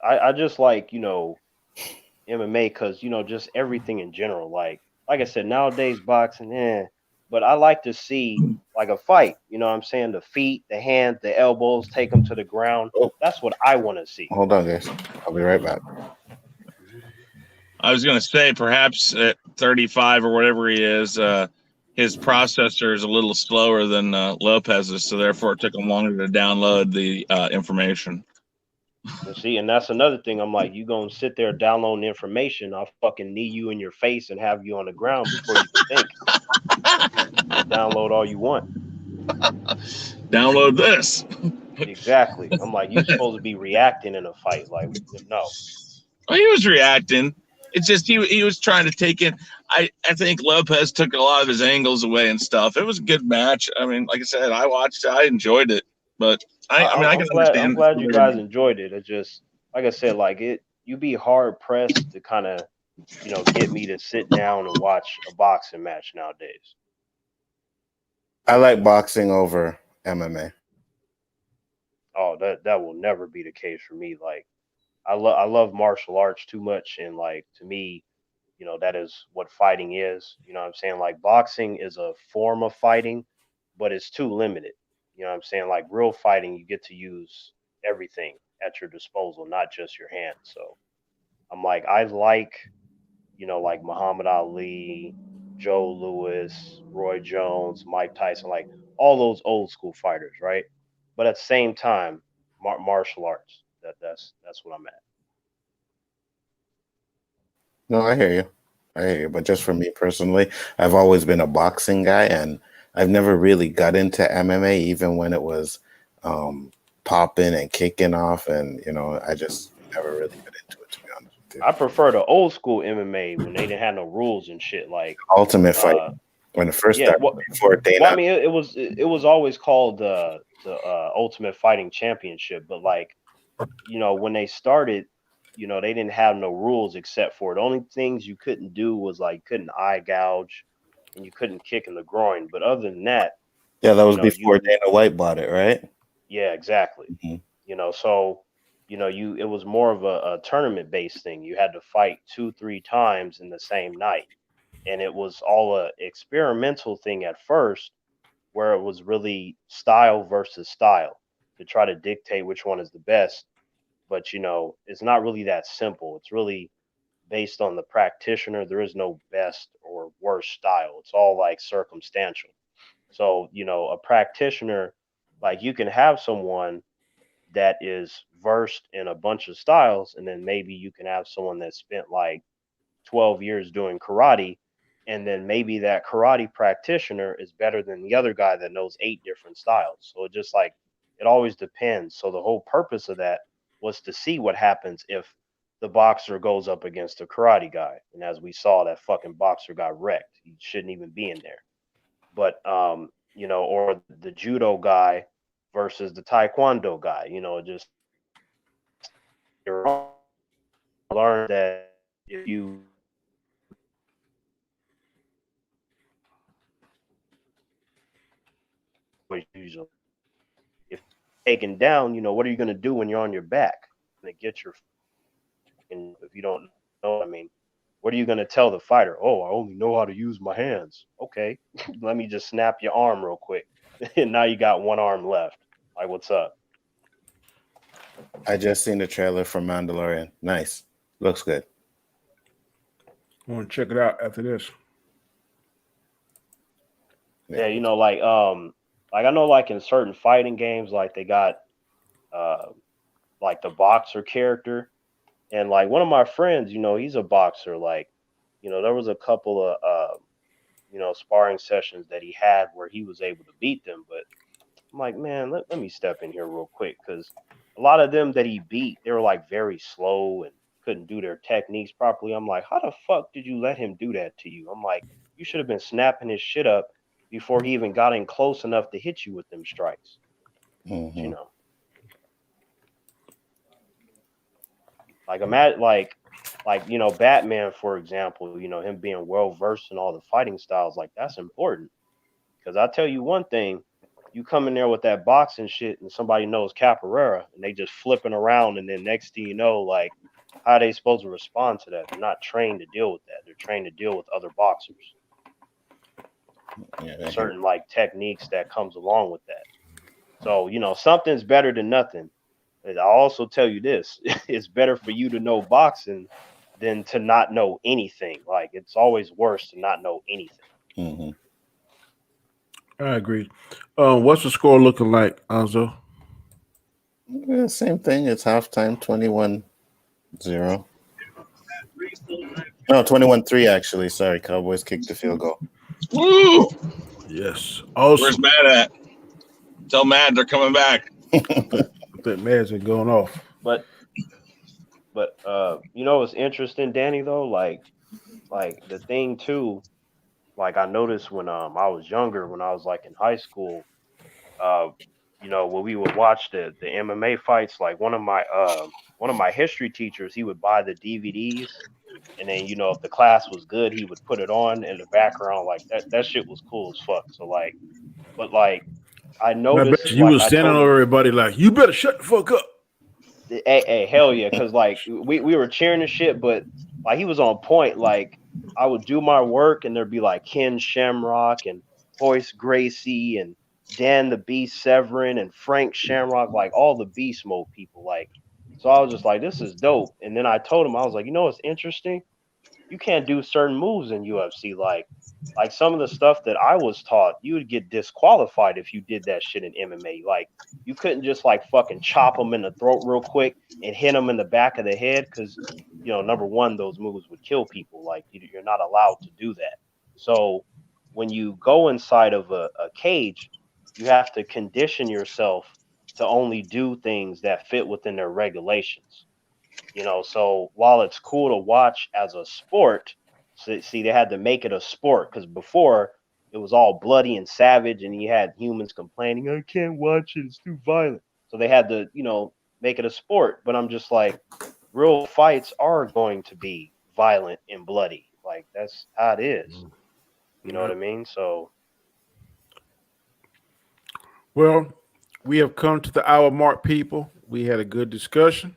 I just like MMA because just everything in general. Like I said, nowadays boxing, but I like to see like a fight. You know what I'm saying? The feet, the hands, the elbows, take them to the ground. Oh, That's what I want to see. hold on, guys. I'll be right back. I was going to say perhaps at 35 or whatever he is, his processor is a little slower than Lopez's, so therefore it took him longer to download the information. And see, and that's another thing. I'm like, you gonna sit there downloading information? I'll fucking knee you in your face and have you on the ground before you can think. You download all you want. Download this. Exactly. I'm like, you supposed to be reacting in a fight. Like, no. Well, he was reacting. It's just he was trying to take in. I think Lopez took a lot of his angles away and stuff. It was a good match. I mean, like I said, I watched it. I enjoyed it. But I mean, I can I'm understand. glad you guys enjoyed it. It just like I said, like you'd be hard pressed to kind of get me to sit down and watch a boxing match nowadays. I like boxing over MMA. Oh, that will never be the case for me. Like I love martial arts too much, and like to me, that is what fighting is. You know what I'm saying? Like boxing is a form of fighting, but it's too limited. You know what I'm saying? Like real fighting, you get to use everything at your disposal, not just your hands. So I'm like, I like, like Muhammad Ali, Joe Louis, Roy Jones, Mike Tyson, like all those old school fighters, right? But at the same time, martial arts. That's what I'm at. No, I hear you. I hear you. But just for me personally, I've always been a boxing guy, and I've never really got into MMA, even when it was popping and kicking off. And I just never really got into it, to be honest with you. I prefer the old school MMA when they didn't have no rules and shit. Like, Ultimate Fight uh, when it first yeah, started before well, I Dana. mean, it was always called the Ultimate Fighting Championship, but like, when they started, they didn't have no rules except for the only things you couldn't do was like couldn't eye gouge, and you couldn't kick in the groin. But other than that, Yeah, that was you before Dana White bought it, right? yeah, exactly. Mhm. So it was more of a tournament based thing. You had to fight 2-3 times in the same night, and it was all a experimental thing at first, where it was really style versus style to try to dictate which one is the best. But it's not really that simple. It's really based on the practitioner. There is no best or worst style. It's all like circumstantial. So a practitioner, like you can have someone that is versed in a bunch of styles, and then maybe you can have someone that spent like 12 years doing karate, and then maybe that karate practitioner is better than the other guy that knows 8 different styles. So it just like it always depends. So the whole purpose of that was to see what happens if the boxer goes up against a karate guy, and as we saw, that fucking boxer got wrecked. He shouldn't even be in there. But or the judo guy versus the taekwondo guy, just learn that if you usually if taken down, what are you going to do when you're on your back? You're going to get your, and if you don't know, I mean, what are you going to tell the fighter? Oh, I only know how to use my hands. Okay, let me just snap your arm real quick, and now you got one arm left. Like, what's up? I just seen the trailer for Mandalorian. Nice, looks good. I want to check it out after this. Yeah, like I know, like in certain fighting games, like they got like the boxer character, and like one of my friends, he's a boxer. Like, there was a couple of sparring sessions that he had where he was able to beat them, but I'm like, man, let me step in here real quick, because a lot of them that he beat, they were like very slow and couldn't do their techniques properly. I'm like, how the fuck did you let him do that to you? I'm like, you should have been snapping his shit up before he even got in close enough to hit you with them strikes. Mm-hmm. Like imagine, like Batman, for example, him being well versed in all the fighting styles, like that's important. Because I tell you one thing, you come in there with that boxing shit and somebody knows capoeira and they just flipping around, and then next thing you know, like, how are they supposed to respond to that? They're not trained to deal with that. They're trained to deal with other boxers. Yeah, certain like techniques that comes along with that. So, something's better than nothing. And I'll also tell you this, it's better for you to know boxing than to not know anything. Like, it's always worse to not know anything. Mm-hmm. I agree. What's the score looking like, Anzo? Yeah, same thing. It's halftime, 21-0. No, 21-3 actually. Sorry, Cowboys kicked the field goal. Woo! Yes. Where's Awesome. Matt at? Tell Matt they're coming back. I think Mad's been going off. But what's interesting, Danny, though, like the thing too, like I noticed when I was younger, when I was like in high school, when we would watch the MMA fights, like one of my history teachers, he would buy the DVDs, and then if the class was good, he would put it on in the background. Like that shit was cool as fuck. So like, but like I And I bet noticed, you like was I standing told over him, everybody like, you better shut the fuck up. hey, hell yeah, because like we were cheering and shit, but like he was on point. Like I would do my work, and there'd be like Ken Shamrock and Hoist Gracie and Dan the Beast Severin and Frank Shamrock, like all the beast mode people. Like, so I was just like, this is dope. And then I told him, I was like, what's interesting? You can't do certain moves in UFC. Like some of the stuff that I was taught, you would get disqualified if you did that shit in MMA. Like you couldn't just like fucking chop them in the throat real quick and hit them in the back of the head, because number one, those moves would kill people. Like you're not allowed to do that. So when you go inside of a cage, you have to condition yourself to only do things that fit within their regulations. So while it's cool to watch as a sport, see, they had to make it a sport, because before it was all bloody and savage, and you had humans complaining, I can't watch it, it's too violent. So they had to, make it a sport. But I'm just like, real fights are going to be violent and bloody. Like that's how it is. You know what I mean? So, Well, we have come to the hour mark, people. We had a good discussion.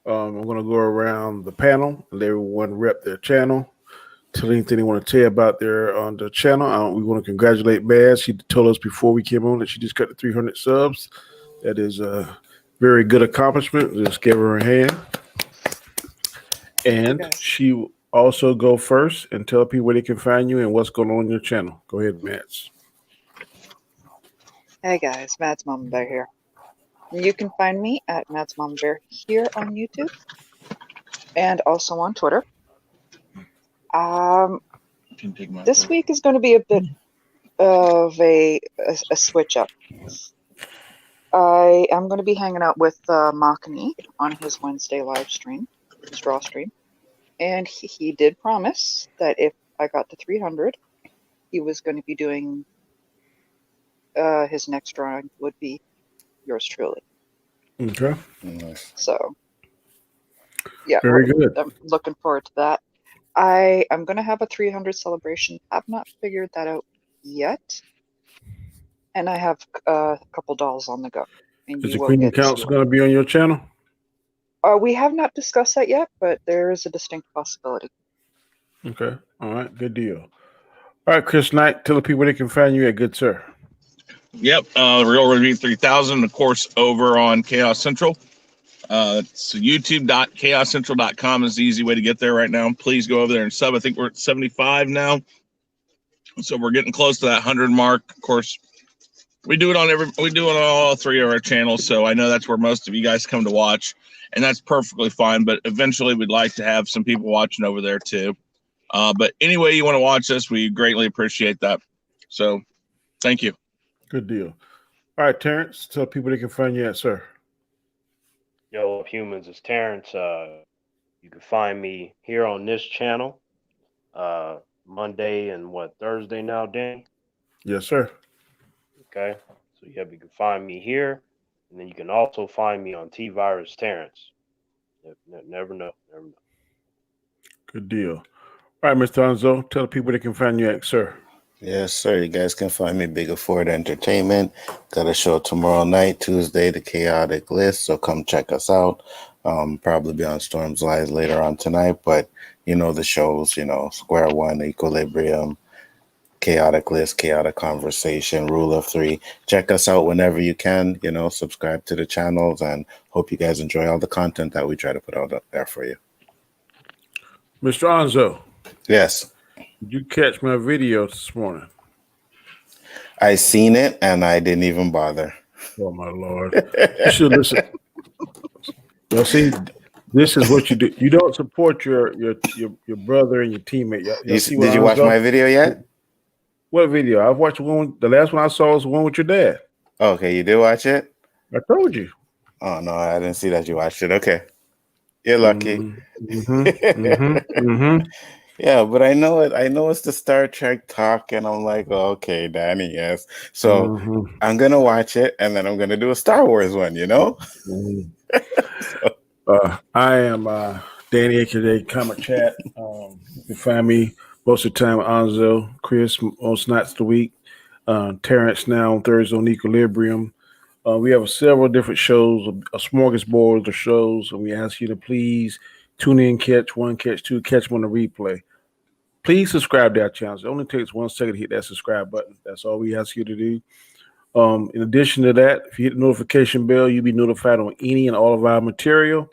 I'm going to go around the panel and let everyone rep their channel. Tell anything they want to tell about their on the channel. We want to congratulate Baz. She told us before we came on that she just got to 300 subs. That is a very good accomplishment. Just give her a hand. And she will also go first and tell people where they can find you and what's going on your channel. Go ahead, Mats. Hey guys, Matt's Mama Bear here. You can find me at Matt's Mama Bear here on YouTube and also on Twitter. This week is going to be a bit of a switch up. I am going to be hanging out with Makani on his Wednesday live stream. straw stream, and he did promise that if I got to 300, he was going to be doing his next drawing would be yours truly. Okay. Nice. So yeah, Very good. I'm looking forward to that. I'm going to have a 300 celebration. I've not figured that out yet, and I have a couple dolls on the go. And Is you the will Queen get to see Council one. going to be on your channel? We have not discussed that yet, but there is a distinct possibility. Okay. All right. Good deal. All right, Chris Knight, tell the people they can find you at, good sir. Yep. Real Review 3000, of course, over on Chaos Central. So youtube.chaoscentral.com is the easy way to get there right now. Please go over there and sub. I think we're at 75 now. So we're getting close to that 100 mark. Of course, we do it on all three of our channels. So I know that's where most of you guys come to watch, and that's perfectly fine. But eventually we'd like to have some people watching over there too. But anyway, you want to watch us, we greatly appreciate that. So thank you. Good deal. All right, Terrence, tell people they can find you at, sir. Yo, up humans, it's Terrence. You can find me here on this channel, Monday and Thursday now, Danny. Yes, sir. Okay, so yeah, you can find me here, and then you can also find me on T Virus Terrence. Never know. Good deal. All right, Mr. Anzo, tell the people they can find you at, sir. Yes, sir. You guys can find me Bigger Ford Entertainment. Got a show tomorrow night, Tuesday, the Chaotic List. So come check us out. Probably be on Storm's Live later on tonight, but you know the shows, Square One, Equilibrium, Chaotic List, Chaotic Conversation, Rule of Three. Check us out whenever you can, subscribe to the channels, and hope you guys enjoy all the content that we try to put out there for you. Mr. Anzo, Yes. did you catch my video this morning? I seen it and I didn't even bother. Oh, my Lord. You should listen. Well, see, this is what you do. You don't support your brother and your teammate. Did you watch my video yet? What video? I've watched one. The last one I saw was the one with your dad. Okay, you did watch it? I told you. Oh, no, I didn't see that you watched it. Okay. You're lucky. Yeah, but I know it. I know it's the Star Trek talk, and I'm like, oh, okay, Danny, yes. So I'm gonna watch it, and then I'm gonna do a Star Wars one. I am Danny, aka Comic Chat. You can find me most of the time Anzo, Chris most nights of the week, Terrence now on Thursday on Equilibrium. We have several different shows, a smorgasbord of shows, and we ask you to please tune in, catch one, catch two, catch them on the replay. Please subscribe to our channel. It only takes 1 second to hit that subscribe button. That's all we ask you to do. In addition to that, if you hit the notification bell, you'll be notified on any and all of our material.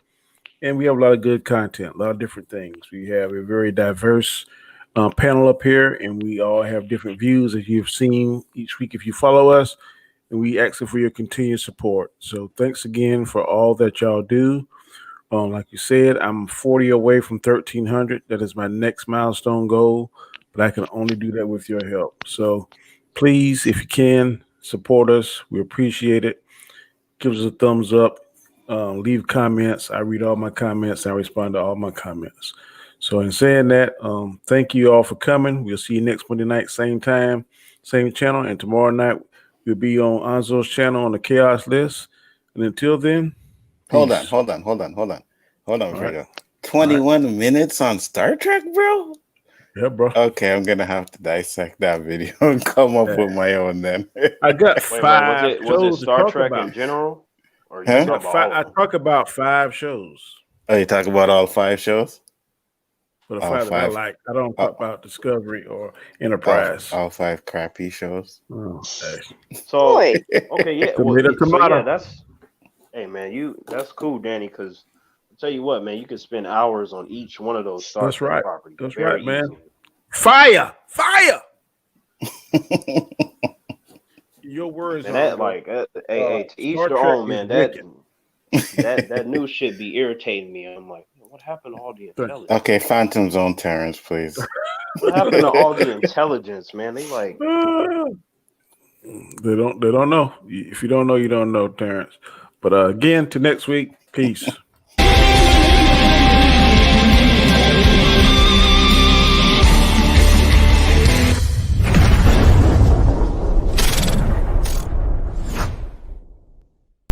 And we have a lot of good content, a lot of different things. We have a very diverse panel up here, and we all have different views, as you've seen each week if you follow us. And we ask for your continued support. So thanks again for all that y'all do. Like you said, I'm 40 away from 1,300. That is my next milestone goal, but I can only do that with your help. So please, if you can, support us. We appreciate it. Give us a thumbs up. Leave comments. I read all my comments. I respond to all my comments. So in saying that, thank you all for coming. We'll see you next Monday night, same time, same channel. And tomorrow night, we'll be on Anzo's channel on the Chaos List. And until then, Hold peace. on, before you go. 21 minutes on Star Trek, bro? Yeah, bro. Okay, I'm gonna have to dissect that video and come up with my own then. I got Wait, five was shows it Star to Trek talk about. in general? Or Huh? you talking about all I of them? talk about 5 shows. Oh, you talk about all 5 shows? For the All 5 that I 5. like. I don't talk about Discovery or Enterprise. All 5 crappy shows. Oh, hey. So Boy. okay, yeah. Tomato, tomato. That's hey man, that's cool, Danny, because I'll tell you what, man, you can spend hours on each one of those Star That's Trek right. properties. That's very right, man. easily. Fire! Your words And are that like hey, to each Star their Trek own, man. is That new shit be irritating me. I'm like, what happened to all the intelligence? Okay, Phantom Zone, Terrence, please. What happened to all the intelligence, man? They like they don't know. If you don't know, you don't know, Terrence. But again, to next week, peace.